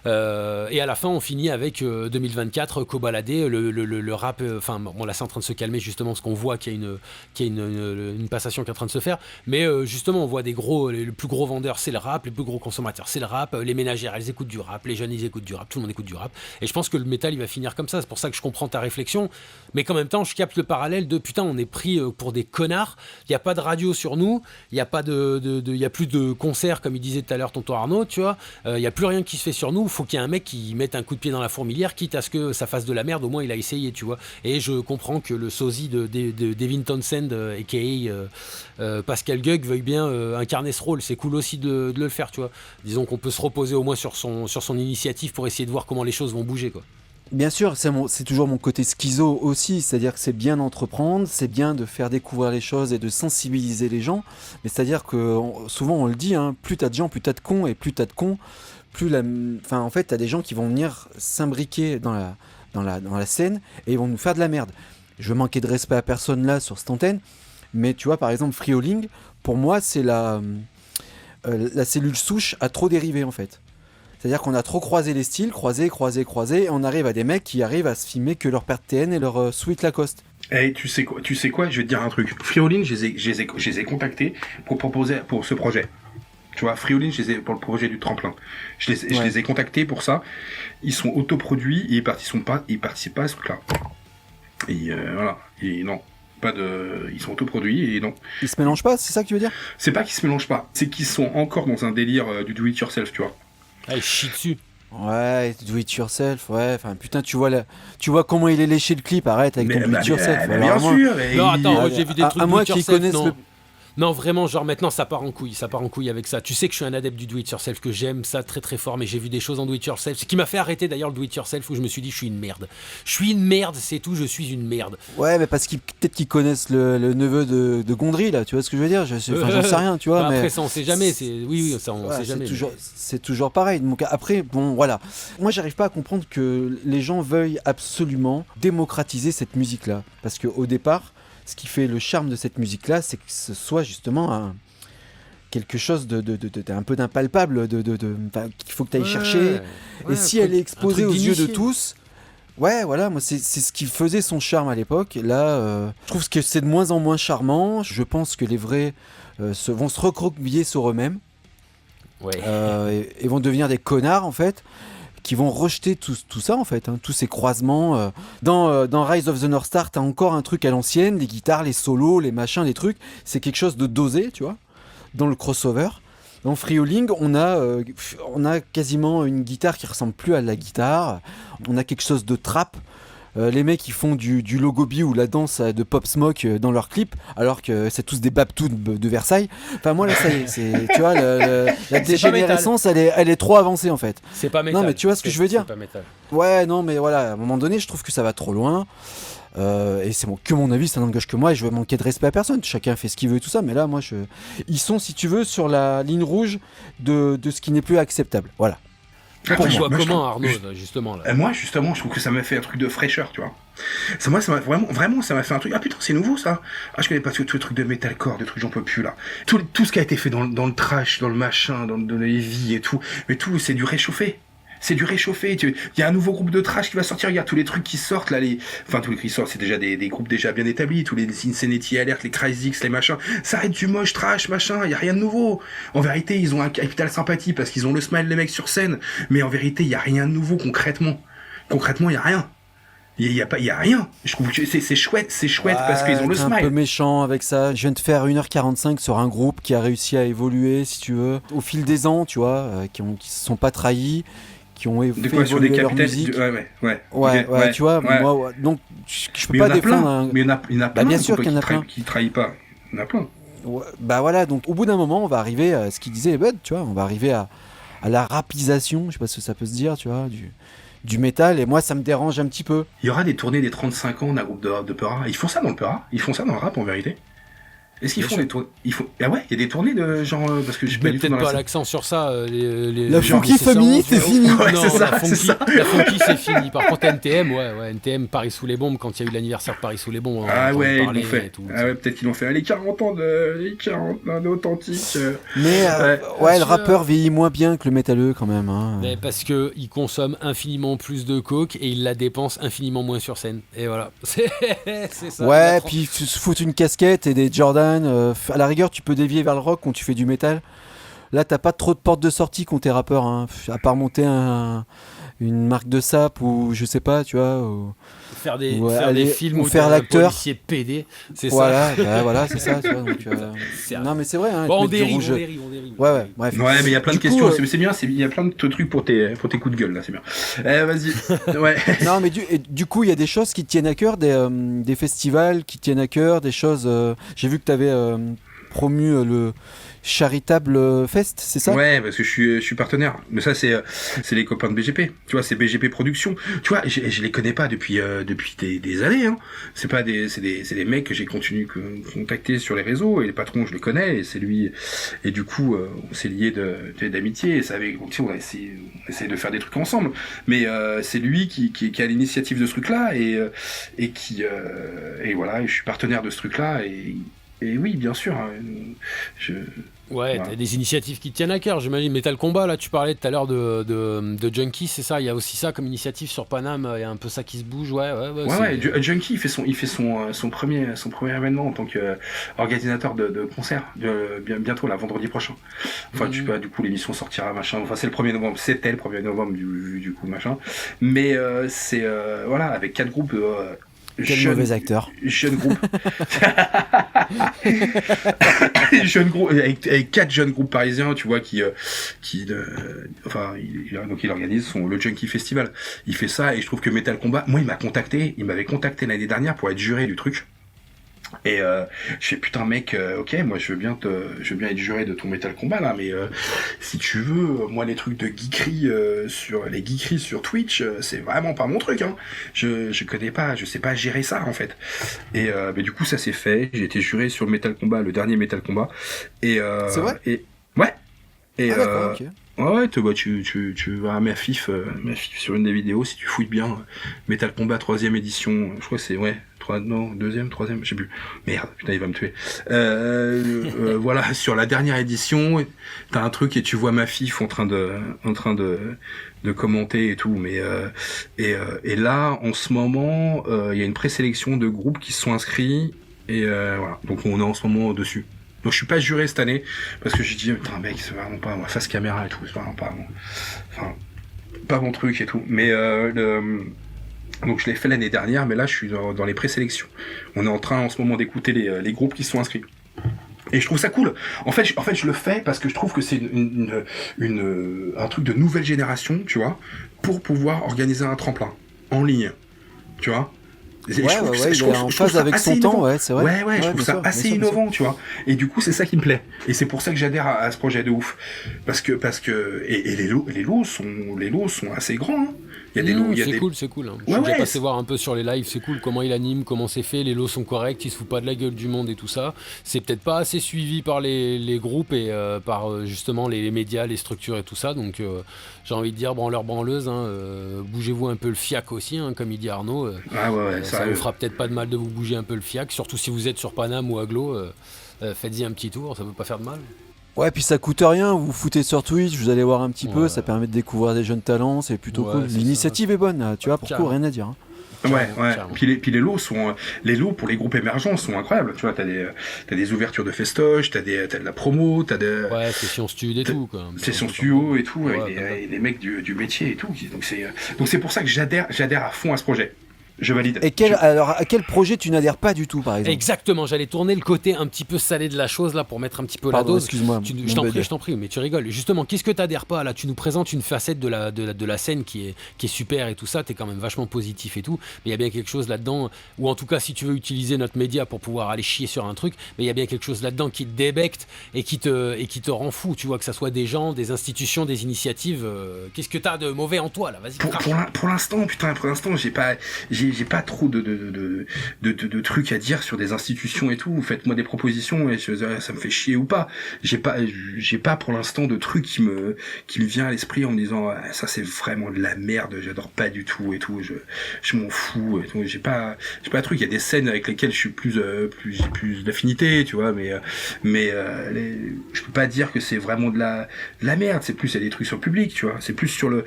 Et à la fin, on finit avec 2024, Cobaladé, le rap. Là, c'est en train de se calmer justement parce qu'on voit qu'il y a une passation qui est en train de se faire, mais justement on voit le plus gros vendeur c'est le rap, les plus gros consommateurs c'est le rap, les ménagères elles écoutent du rap, les jeunes ils écoutent du rap, tout le monde écoute du rap, et je pense que le métal il va finir comme ça. C'est pour ça que je comprends ta réflexion, mais qu'en même temps je capte le parallèle de putain, on est pris pour des connards, il n'y a pas de radio sur nous, il n'y a pas y a plus de concerts comme il disait tout à l'heure tonton Arnaud, tu vois, il n'y a plus rien qui se fait sur nous, faut qu'il y ait un mec qui mette un coup de pied dans la fourmilière, quitte à ce que ça fasse de la merde, au moins il a essayé, tu vois. Et je comprends que le sosie de Devin Townsend, a.k.a. Pascal Gueug, veuille bien incarner ce rôle. C'est cool aussi de le faire, tu vois. Disons qu'on peut se reposer au moins sur son initiative pour essayer de voir comment les choses vont bouger, quoi. Bien sûr, c'est toujours mon côté schizo aussi, c'est-à-dire que c'est bien d'entreprendre, c'est bien de faire découvrir les choses et de sensibiliser les gens, mais c'est-à-dire que souvent on le dit, hein, plus t'as de gens, plus t'as de cons, et plus t'as de cons, en fait t'as des gens qui vont venir s'imbriquer dans la scène et ils vont nous faire de la merde. Je veux manquer de respect à personne là sur cette antenne, mais tu vois, par exemple, Frioling, pour moi, c'est la cellule souche a trop dérivé en fait. C'est-à-dire qu'on a trop croisé les styles, croisé, et on arrive à des mecs qui arrivent à se filmer que leur paire de TN et leur sweat Lacoste. Hey, tu sais quoi, je vais te dire un truc. Frioling, je les ai contactés pour proposer pour ce projet. Tu vois, Frioling, pour le projet du tremplin. Je les ai contactés pour ça. Ils sont autoproduits et ils participent pas à ce truc-là. Et voilà. Et non. Ils sont autoproduits et non. Ils se mélangent pas, c'est ça que tu veux dire ? C'est pas qu'ils se mélangent pas, c'est qu'ils sont encore dans un délire du do it yourself, tu vois. Ah, il chie dessus. Ouais, do it yourself, ouais. Enfin, putain, tu vois comment il est léché le clip, arrête avec ton do it yourself. Bien sûr. Non, attends, j'ai vu des trucs à moi qui connaissent le... Non, vraiment, genre maintenant ça part en couille avec ça. Tu sais que je suis un adepte du do it yourself, que j'aime ça très très fort, mais j'ai vu des choses en do it yourself, ce qui m'a fait arrêter d'ailleurs le do it yourself, où je me suis dit je suis une merde. Je suis une merde, c'est tout, je suis une merde. Ouais, mais parce peut-être qu'ils connaissent le neveu de Gondry là, tu vois ce que je veux dire, j'en sais rien, tu vois. Bah mais après ça on sait jamais, ça on sait jamais. C'est toujours pareil. Donc après, bon voilà. Moi j'arrive pas à comprendre que les gens veuillent absolument démocratiser cette musique là, parce qu'au départ, ce qui fait le charme de cette musique-là, c'est que ce soit justement quelque chose un peu d'impalpable, qu'il faut que tu ailles chercher. Et si elle est exposée aux yeux de tous, ouais, voilà, moi c'est ce qui faisait son charme à l'époque. Là, je trouve que c'est de moins en moins charmant. Je pense que les vrais vont se recroqueviller sur eux-mêmes. Ouais. Et vont devenir des connards en fait, qui vont rejeter tout ça en fait, hein, tous ces croisements. Dans Rise of the North Star, t'as encore un truc à l'ancienne, les guitares, les solos, les machins, les trucs. C'est quelque chose de dosé, tu vois, dans le crossover. Dans Freeholing, on a quasiment une guitare qui ressemble plus à la guitare. On a quelque chose de trap. Les mecs ils font du logobi ou la danse de Pop Smoke dans leurs clips, alors que c'est tous des babtous de Versailles. Enfin moi là ça y est, tu vois, la dégénérescence elle est trop avancée en fait. C'est pas métal. Non mais tu vois ce que je veux dire. C'est pas métal. Ouais non mais voilà, à un moment donné je trouve que ça va trop loin. Et c'est que mon avis, ça n'engage que moi et je veux manquer de respect à personne. Chacun fait ce qu'il veut et tout ça, mais là, ils sont, si tu veux, sur la ligne rouge de ce qui n'est plus acceptable. Voilà. Pour toi, comment Arnaud, justement là. Moi, justement, je trouve que ça m'a fait un truc de fraîcheur, tu vois. Ça m'a vraiment, ça m'a fait un truc. Ah putain, c'est nouveau ça. Ah, je connais pas tout le truc de metalcore, des trucs j'en peux plus là. Tout ce qui a été fait dans le trash, dans le machin, dans le heavy et tout, mais tout, c'est du réchauffé. C'est du réchauffé. Il y a un nouveau groupe de trash qui va sortir. Regarde tous les trucs qui sortent là. Enfin, tous les trucs qui sortent, c'est déjà des groupes déjà bien établis. Tous les Insanity Alert, les Cryzix, les machins. Ça arrête du moche trash, machin. Il y a rien de nouveau. En vérité, ils ont un capital sympathie parce qu'ils ont le smile les mecs sur scène. Mais en vérité, il y a rien de nouveau concrètement. Concrètement, il y a rien. Il y a rien. Je trouve que c'est chouette parce qu'ils ont le smile. Un peu méchant avec ça. Je viens de faire 1h45 sur un groupe qui a réussi à évoluer, si tu veux, au fil des ans, tu vois, qui se sont pas trahis. Qui ont fait sur des leur musique. Ouais, tu vois, moi, donc je peux pas défendre mais il y en a plein, bien sûr qu'il y en a plein qui trahissent pas. Il y en a plein. Ouais, bah voilà, donc au bout d'un moment, on va arriver à ce qu'il disait Bud, tu vois, on va arriver à la rapisation, je sais pas si ça peut se dire, tu vois, du métal, et moi ça me dérange un petit peu. Il y aura des tournées des 35 ans d'un groupe de Peura. Ils font ça dans le Peura, ils font ça dans le rap en vérité. Est-ce qu'ils font des tournées? Ah ouais, il y a des tournées de genre parce que je mets peut-être pas l'accent sur ça. La funky family, c'est fini. Ouais, non, c'est ça, la funky c'est fini. Par contre NTM, NTM Paris sous les bombes quand il y a eu l'anniversaire de Paris sous les bombes. Ah ouais, ils l'ont fait. Ah ouais, peut-être qu'ils l'ont fait. Les 40 ans d'authentique. Mais le rappeur vieillit moins bien que le métalleux quand même. Hein. Mais parce que il consomme infiniment plus de coke et il la dépense infiniment moins sur scène. Et voilà. C'est ça. Ouais, puis tu te fous une casquette et des Jordan. À la rigueur, tu peux dévier vers le rock quand tu fais du métal. Là, t'as pas trop de portes de sortie quand t'es rappeur, hein. À part monter une marque de sap ou je sais pas, tu vois. Faire des films ou faire l'acteur. Policier PD, c'est ça. Voilà, voilà, c'est ça. Tu vois, donc, non, mais c'est vrai. Hein, on dérive. Ouais, bref. Ouais, mais il y a plein de questions. C'est bien. Il y a plein de trucs pour tes coups de gueule là. C'est bien. Vas-y. Ouais. Non, mais du coup, il y a des choses qui tiennent à cœur, des festivals qui tiennent à cœur, des choses. J'ai vu que t'avais promu le Charitable Fest, c'est ça? Ouais, parce que je suis partenaire. Mais ça, c'est les copains de BGP. Tu vois, c'est BGP Productions. Tu vois, je les connais pas depuis des années, hein. C'est des mecs que j'ai continué contacter sur les réseaux, et les patrons, je les connais, et c'est lui, et du coup, on s'est liés d'amitié, et ça avait, tu sais, on a essayé de faire des trucs ensemble. Mais, c'est lui qui a l'initiative de ce truc-là, et voilà, et je suis partenaire de ce truc-là, et oui, bien sûr, hein, Ouais, t'as des initiatives qui te tiennent à cœur, j'imagine. Metal Combat, là, tu parlais tout à l'heure de Junkie, c'est ça? Il y a aussi ça comme initiative sur Paname, il y a un peu ça qui se bouge, ouais. Junkie, il fait son premier événement en tant qu'organisateur de concert, bientôt, là, vendredi prochain. Enfin, tu peux, du coup, l'émission sortira, machin. Enfin, c'est le 1er novembre, c'était le 1er novembre, du coup, machin. Mais, c'est, voilà, avec 4 groupes, quel mauvais acteur. Jeune groupe. Jeune groupe avec 4 jeunes groupes parisiens, tu vois, il organise le Junkie Festival. Il fait ça, et je trouve que Metal Combat, moi, il m'avait contacté l'année dernière pour être juré du truc. Et je fais putain mec, ok, moi je veux bien être juré de ton Metal Combat là, mais si tu veux, moi les trucs de geekery sur Twitch, c'est vraiment pas mon truc, hein. Je connais pas, je sais pas gérer ça en fait. Et mais du coup ça s'est fait, j'ai été juré sur le Metal Combat, le dernier Metal Combat. Et c'est vrai. Et ouais. Et d'accord, ok. Ouais, tu vas à ma fif sur une des vidéos, si tu fouilles bien, Metal Combat 3ème édition, je crois que c'est, ouais, 2ème, 3ème, je sais plus. Merde, putain, il va me tuer. Voilà, sur la dernière édition, t'as un truc et tu vois ma fif en train de commenter et tout, mais et là, en ce moment, il y a une présélection de groupes qui se sont inscrits, et voilà, donc on est en ce moment dessus. Donc je suis pas juré cette année parce que j'ai dit putain mec, c'est vraiment pas moi, face caméra et tout, c'est vraiment pas moi. Enfin pas mon truc et tout. Mais donc je l'ai fait l'année dernière, mais là je suis dans les présélections. On est en train en ce moment d'écouter les groupes qui sont inscrits. Et je trouve ça cool. En fait, je le fais parce que je trouve que c'est un truc de nouvelle génération, tu vois, pour pouvoir organiser un tremplin en ligne, tu vois. Il est en phase avec son temps, ouais, c'est vrai. Ouais, je trouve ça assez innovant, tu vois. Et du coup, c'est ça qui me plaît. Et c'est pour ça que j'adhère à ce projet de ouf. Parce que et les lots sont assez grands, hein. Il y a des lots, c'est cool. Hein. Je suis déjà passé voir un peu sur les lives, c'est cool comment il anime, comment c'est fait, les lots sont corrects, il se fout pas de la gueule du monde et tout ça. C'est peut-être pas assez suivi par les groupes et par justement les médias, les structures et tout ça. Donc j'ai envie de dire branleuse, hein, bougez-vous un peu le fiac aussi, hein, comme il dit Arnaud. Ça ne fera peut-être pas de mal de vous bouger un peu le fiac, surtout si vous êtes sur Paname ou Aglo, faites-y un petit tour, ça peut pas faire de mal. Ouais, puis ça coûte rien, vous vous foutez sur Twitch, vous allez voir un petit peu, ça permet de découvrir des jeunes talents, c'est plutôt cool. L'initiative est bonne, là, tu vois, pour coup, rien à dire. Hein. Ouais. Puis les lots pour les groupes émergents sont incroyables. Tu vois, t'as des ouvertures de festoches, t'as de la promo, t'as des. Ouais, session studio et tout, quoi. Session studio et tout, avec des mecs du métier et tout. Donc c'est pour ça que j'adhère à fond à ce projet. Je valide. Et alors, à quel projet tu n'adhères pas du tout, par exemple ? Exactement, j'allais tourner le côté un petit peu salé de la chose, là, pour mettre un petit peu la dose. Excuse-moi. Je t'en prie, mais tu rigoles. Justement, qu'est-ce que t'adhères pas, là ? Tu nous présentes une facette de la scène qui est super et tout ça, t'es quand même vachement positif et tout, mais il y a bien quelque chose là-dedans, ou en tout cas, si tu veux utiliser notre média pour pouvoir aller chier sur un truc, mais il y a bien quelque chose là-dedans qui te débecte et qui te rend fou, tu vois, que ça soit des gens, des institutions, des initiatives. Qu'est-ce que t'as de mauvais en toi, là ? Vas-y, pour l'instant, j'ai pas trop de trucs à dire sur des institutions et tout. Faites-moi des propositions et ça me fait chier ou pas. J'ai pas pour l'instant de trucs qui me vient à l'esprit en me disant ça c'est vraiment de la merde, j'adore pas du tout et tout, je m'en fous et tout. J'ai pas de truc. Il y a des scènes avec lesquelles je suis j'ai plus d'affinité, tu vois, mais je peux pas dire que c'est vraiment de la merde. C'est plus, il y a des trucs sur le public, tu vois. C'est plus sur le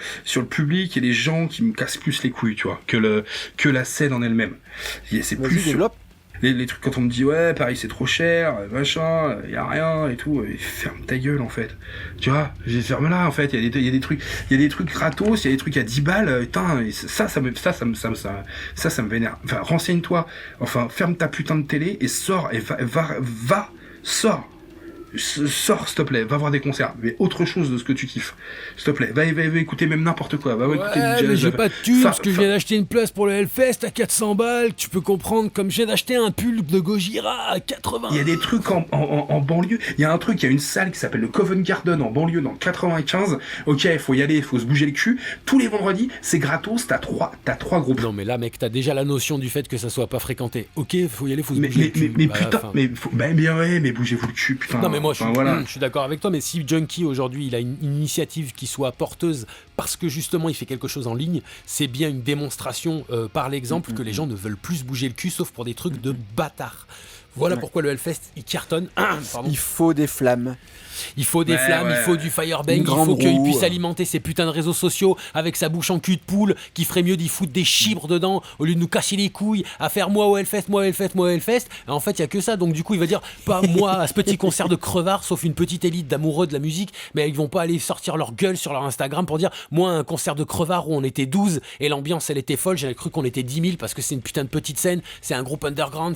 public et les gens qui me cassent plus les couilles, tu vois, que la scène en elle-même. C'est plus sur les trucs quand on me dit ouais Paris c'est trop cher, machin, y a rien et tout, et ferme ta gueule en fait. Tu vois, ferme là en fait. Il y a des trucs gratos, il y a des trucs à 10 balles, putain, ça me vénère. Enfin, renseigne-toi. Enfin, ferme ta putain de télé et sors et sors. Sors, s'il te plaît, va voir des concerts, mais autre chose de ce que tu kiffes, s'il te plaît, va écouter même n'importe quoi, va écouter du jazz. Mais j'ai pas de thunes, parce que je viens d'acheter une place pour le Hellfest à 400 balles, tu peux comprendre, comme je viens d'acheter un pull de Gojira à 80. Il y a des trucs en banlieue, il y a une salle qui s'appelle le Covent Garden en banlieue dans le 95, ok, il faut y aller, il faut se bouger le cul, tous les vendredis, c'est gratos, t'as trois groupes. Non mais là mec, t'as déjà la notion du fait que ça soit pas fréquenté, ok, faut y aller, faut se bouger le cul. Mais putain, mais bougez-vous le cul, putain. Non mais moi je suis d'accord avec toi, mais si Junkie aujourd'hui il a une initiative qui soit porteuse parce que justement il fait quelque chose en ligne, c'est bien une démonstration par l'exemple que les gens ne veulent plus bouger le cul sauf pour des trucs de bâtards. Voilà pourquoi le Hellfest il cartonne. Il faut des flammes. Il faut des flammes, il faut du firebang, il faut qu'il puisse alimenter ses putains de réseaux sociaux avec sa bouche en cul de poule, qui ferait mieux d'y foutre des chibres dedans au lieu de nous casser les couilles à faire moi au Hellfest. Et en fait, il y a que ça. Donc du coup, il va dire pas moi à ce petit concert de crevards, sauf une petite élite d'amoureux de la musique, mais ils vont pas aller sortir leur gueule sur leur Instagram pour dire moi un concert de crevards où on était 12 et l'ambiance elle était folle, j'avais cru qu'on était 10 000 parce que c'est une putain de petite scène, c'est un groupe underground,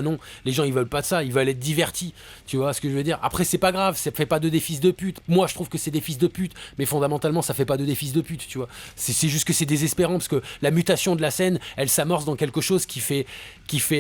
non, les gens ils veulent pas de ça, ils veulent être divertis. Tu vois ce que je veux dire? Après c'est pas grave, ça fait pas de des fils de pute. Moi je trouve que c'est des fils de pute, mais fondamentalement ça fait pas de des fils de pute, tu vois. C'est juste que c'est désespérant parce que la mutation de la scène, elle s'amorce dans quelque chose qui fait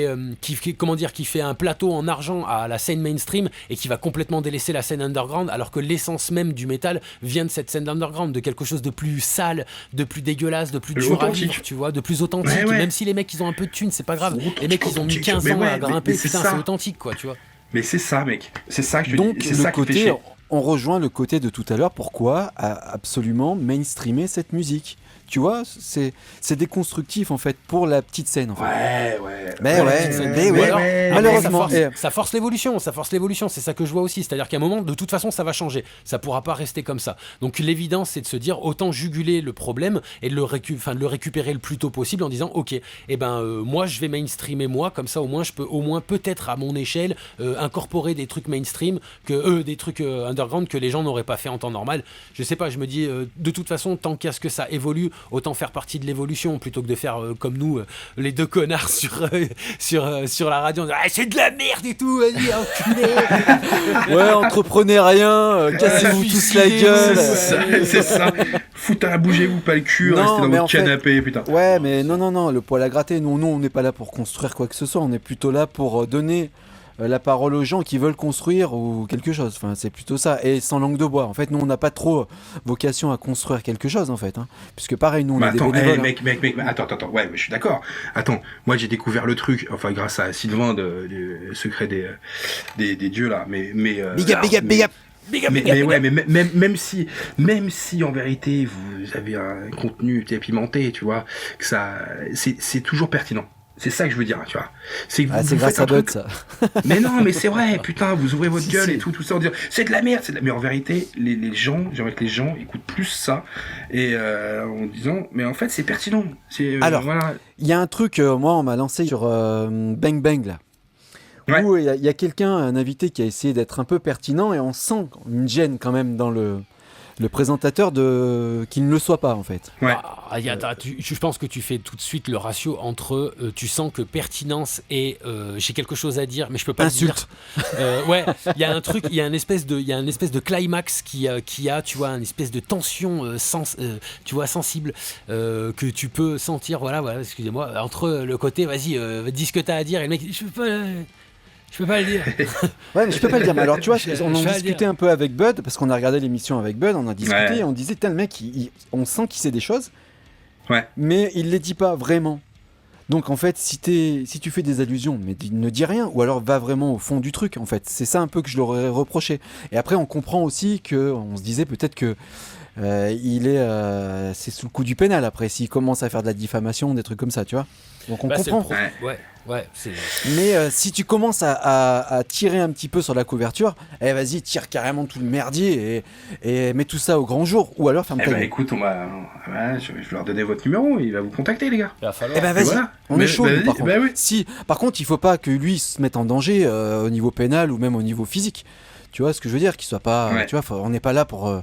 un plateau en argent à la scène mainstream et qui va complètement délaisser la scène underground, alors que l'essence même du métal vient de cette scène underground, de quelque chose de plus sale, de plus dégueulasse, de plus dur à vivre, tu vois, de plus authentique. Ouais. Même si les mecs ils ont un peu de thunes, c'est pas grave. Les mecs ils ont mis 15 ans à grimper, putain, c'est authentique quoi, tu vois. Mais c'est ça, mec. C'est ça que je Donc, dis. C'est ça qui fait chier. On rejoint le côté de tout à l'heure, pourquoi absolument mainstreamer cette musique. Tu vois, c'est déconstructif en fait pour la petite scène en fait. Ouais. Malheureusement, ça force l'évolution, c'est ça que je vois aussi, c'est-à-dire qu'à un moment, de toute façon, ça va changer, ça pourra pas rester comme ça. Donc l'évidence, c'est de se dire, autant juguler le problème et de le récupérer le plus tôt possible en disant, ok, moi je vais mainstreamer moi, comme ça au moins je peux peut-être à mon échelle incorporer des trucs mainstream, des trucs underground que les gens n'auraient pas fait en temps normal. Je sais pas, je me dis, de toute façon, tant qu'à ce que ça évolue, autant faire partie de l'évolution plutôt que de faire comme nous, les deux connards sur la radio, en disant, c'est de la merde et tout, vas-y, enculé. Ouais, entreprenez rien, cassez-vous tous la gueule. C'est ça. Foutez, bougez-vous pas le cul, restez dans votre canapé, putain. Ouais, mais non, le poil à gratter, nous on n'est pas là pour construire quoi que ce soit, on est plutôt là pour donner la parole aux gens qui veulent construire ou quelque chose, enfin c'est plutôt ça, et sans langue de bois. En fait, nous on n'a pas trop vocation à construire quelque chose en fait, puisque pareil, nous on est des bénévoles. Mec, attends, ouais, mais je suis d'accord. Attends, moi j'ai découvert le truc, enfin grâce à Sylvain du Secret des dieux là, mais Big up. Mais même si en vérité vous avez un contenu pimenté, tu vois, que ça, c'est toujours pertinent. C'est ça que je veux dire, tu vois. C'est grâce à Bud, ça. Mais non, mais c'est vrai, putain, vous ouvrez votre gueule et tout ça, en disant, c'est de la merde, mais en vérité, les gens, j'aimerais que les gens écoutent plus ça, et en disant, mais en fait, c'est pertinent. Alors, voilà. Il y a un truc, moi, on m'a lancé sur Bang Bang, là. Ouais. Où il y a quelqu'un, un invité qui a essayé d'être un peu pertinent, et on sent une gêne quand même dans le présentateur qu'il ne le soit pas en fait. Ouais. Je pense que tu fais tout de suite le ratio entre tu sens que pertinence et j'ai quelque chose à dire mais je peux pas insulte. Le dire. Ouais, il y a un truc, il y a une espèce de climax qui a, tu vois, une espèce de tension tu vois, sensible que tu peux sentir, voilà, excusez-moi, entre le côté vas-y, dis ce que t'as à dire et le mec je peux pas le dire. Ouais, mais je peux pas le dire. Mais alors, tu vois, on en discutait un peu avec Bud, parce qu'on a regardé l'émission avec Bud, on a discuté, et on disait, le mec, on sent qu'il sait des choses, mais il les dit pas vraiment. Donc, en fait, si tu fais des allusions, mais ne dis rien, ou alors va vraiment au fond du truc, en fait. C'est ça un peu que je leur ai reproché. Et après, on comprend aussi on se disait peut-être que c'est sous le coup du pénal, après, s'il commence à faire de la diffamation, des trucs comme ça, tu vois. Donc, on comprend. Ouais, mais si tu commences à tirer un petit peu sur la couverture, vas-y, tire carrément tout le merdier et mets tout ça au grand jour, ou alors ferme ta gueule. Écoute, je vais leur donner votre numéro, il va vous contacter, les gars. Vas-y, voilà. On est chaud. Par contre. Oui. Par contre, il faut pas que lui se mette en danger au niveau pénal ou même au niveau physique. Tu vois ce que je veux dire, qu'il soit pas. Tu vois, on n'est pas là pour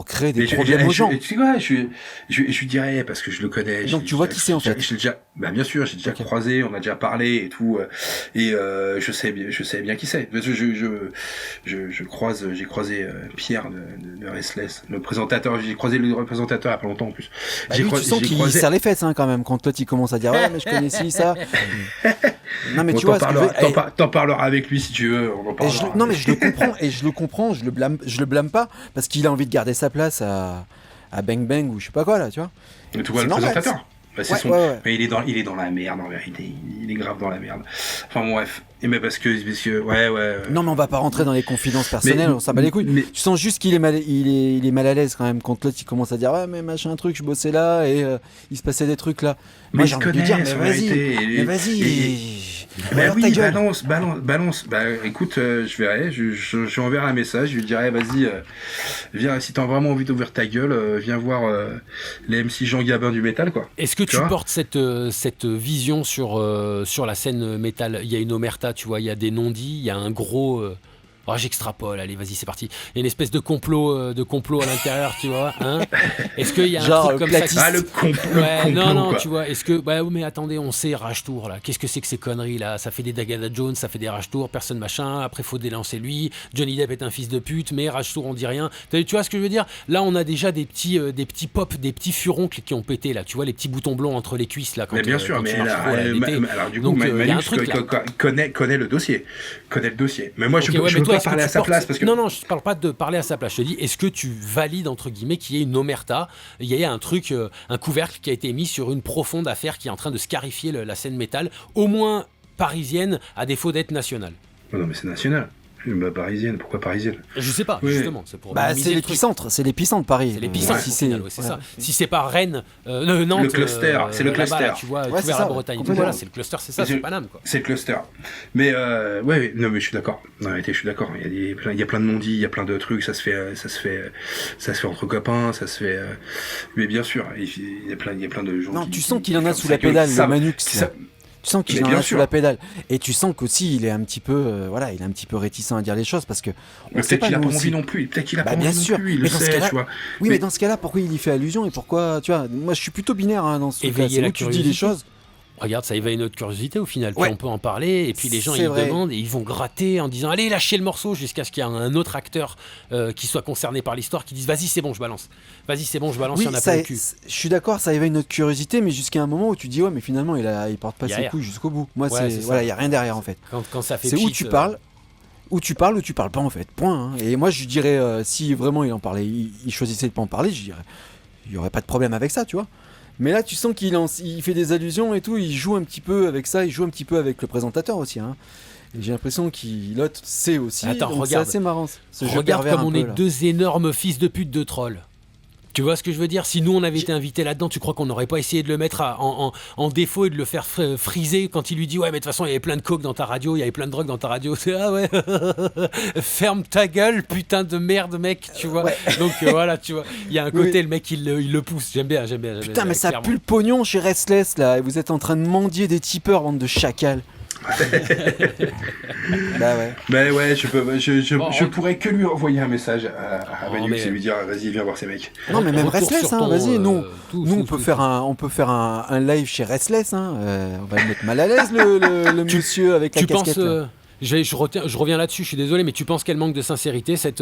créer des problèmes aux gens. Tu sais quoi, je dirais, parce que je le connais. Donc tu vois qui c'est en fait. Bien sûr, j'ai déjà croisé, on a déjà parlé et tout, et je sais bien qui c'est. J'ai croisé Pierre de Restless, le présentateur. J'ai croisé le présentateur il y a pas longtemps en plus. Tu sens qu'il serre les fesses quand même quand toi tu commences à dire ouais mais je connais ci ça. Non mais tu vois, t'en parleras avec lui si tu veux. On en parlera. Non mais je le comprends, je le blâme pas parce qu'il a envie de garder sa place à Bang Bang ou je sais pas quoi là, tu vois. Mais tu vois le présentateur. Mais il est dans la merde en vérité. Il est grave dans la merde. Enfin bref. Mais parce que Non mais on va pas rentrer dans les confidences personnelles, on s'en bat les couilles. Mais tu sens juste qu'il est mal à l'aise quand même quand l'autre il commence à dire ouais mais machin truc je bossais là et il se passait des trucs là. Mais je connais dire mais vas-y. Bah oui, balance. Bah écoute, je verrai, je enverrai un message, je lui dirai vas-y, viens si t'as vraiment envie d'ouvrir ta gueule, viens voir les MC Jean Gabin du métal quoi. Est-ce que tu portes cette vision sur la scène métal? Il y a une omerta, tu vois, il y a des non-dits, il y a un gros j'extrapole, allez, vas-y, c'est parti. Il y a une espèce de complot à l'intérieur, tu vois, hein. Est-ce qu'il y a un truc comme ça le complot, non, quoi. Tu vois, est-ce que mais attendez, on sait Rage Tour là. Qu'est-ce que c'est que ces conneries là? Ça fait des Dagada Jones, ça fait des Rage Tour, personne machin, après faut délancer lui. Johnny Depp est un fils de pute, mais Rage Tour on dit rien. Tu vois ce que je veux dire? Là, on a déjà des petits pop, des petits furoncles qui ont pété là, tu vois les petits boutons blonds entre les cuisses là quand. Mais bien sûr, mais alors du coup Manu connaît le dossier. Mais moi je peux pas parler à sa place parce que... Non, je parle pas de parler à sa place. Je te dis, est-ce que tu valides entre guillemets qu'il y ait une omerta, il y a un truc, un couvercle qui a été mis sur une profonde affaire qui est en train de scarifier la scène métal, au moins parisienne, à défaut d'être nationale. Non mais c'est national. Bah, parisienne, pourquoi parisienne? Je sais pas, Oui. justement. C'est pour Bah, minimiser c'est le truc. l'épicentre Paris. C'est l'épicentre, Si au c'est final, ouais, c'est ouais. ça. Si c'est pas Rennes, Nantes, Le cluster, c'est le là-bas, là, cluster. tu vois, Ouais, tout c'est vers ça, la Bretagne. complètement. Voilà, c'est le cluster, c'est ça, C'est- c'est Paname, quoi. C'est le cluster. Mais ouais, non mais je suis d'accord. En réalité, je suis d'accord. Il y a plein de non-dits, il y a plein de trucs. Ça se fait entre copains, ça se fait. Mais bien sûr, il y a plein de gens. Non, qui- tu sens qui qu'il en a ferment sous sa la gueule, pédale, qui le savent- Manux. qui savent- Tu sens qu'il Mais en bien a sous sûr. la pédale. Et tu sens qu'aussi, il est un petit peu, voilà, il est un petit peu réticent à dire les choses parce que. Mais sait peut-être qu'il a nous pas aussi. envie non plus. Peut-être qu'il a Bah, pas bien envie sûr. non plus. Il Mais le dans ce sait, cas-là- tu vois. Oui, mais Mais- dans ce cas-là, pourquoi il y fait allusion et pourquoi, tu vois, moi je suis plutôt binaire dans ce truc-là. Éveiller C'est la où tu dis les curiosité. choses. Regarde, ça éveille notre curiosité au final. Puis Ouais. on peut en parler, et puis les gens C'est ils vrai. demandent et ils vont gratter en disant allez lâchez le morceau jusqu'à ce qu'il y ait un autre acteur qui soit concerné par l'histoire qui dise vas-y c'est bon je balance. Vas-y c'est bon je balance, il Oui, y en a ça, pas le cul. je suis d'accord, ça éveille notre curiosité, mais jusqu'à un moment où tu dis ouais, mais finalement il porte pas Y a ses rien. couilles jusqu'au bout. Moi, Ouais, c'est ça. voilà, il y a rien derrière en fait. Quand ça fait C'est où pchit, tu parles. Ou tu parles pas en fait, point. Hein. Et moi je dirais, si vraiment il en parlait, il choisissait de pas en parler, je dirais, il y aurait pas de problème avec ça, tu vois. Mais là tu sens il fait des allusions et tout, il joue un petit peu avec ça, il joue un petit peu avec le présentateur aussi. Hein. Et j'ai l'impression qu'il l'autre sait aussi, Attends, donc regarde. c'est assez marrant. Ce jeu Regarde pervers comme un on peu, est là. deux énormes fils de pute de trolls. Tu vois ce que je veux dire? Si nous on avait été invités là-dedans, tu crois qu'on n'aurait pas essayé de le mettre en défaut et de le faire friser quand il lui dit ouais mais de toute façon il y avait plein de coke dans ta radio, il y avait plein de drogue dans ta radio. C'est ah ouais ferme ta gueule putain de merde mec, tu vois. Ouais. Donc voilà, tu vois, il y a un côté Oui. le mec il le pousse. J'aime bien. Putain, mais ça clairement. pue le pognon chez Restless là, et vous êtes en train de mendier des tipeurs, bande de chacals. Bah ouais. Mais ouais, je Bon, pourrais que lui envoyer un message à Oh, Manux mais- et lui dire vas-y viens voir ces mecs. Non, mais même Retour Restless, sur hein, ton, vas-y, nous, tout, nous tout, on peut tout, faire un live chez Restless, hein, on va le mettre mal à l'aise le monsieur avec la Tu penses casquette. Là. je reviens là-dessus, je suis désolé, mais tu penses qu'elle manque de sincérité cette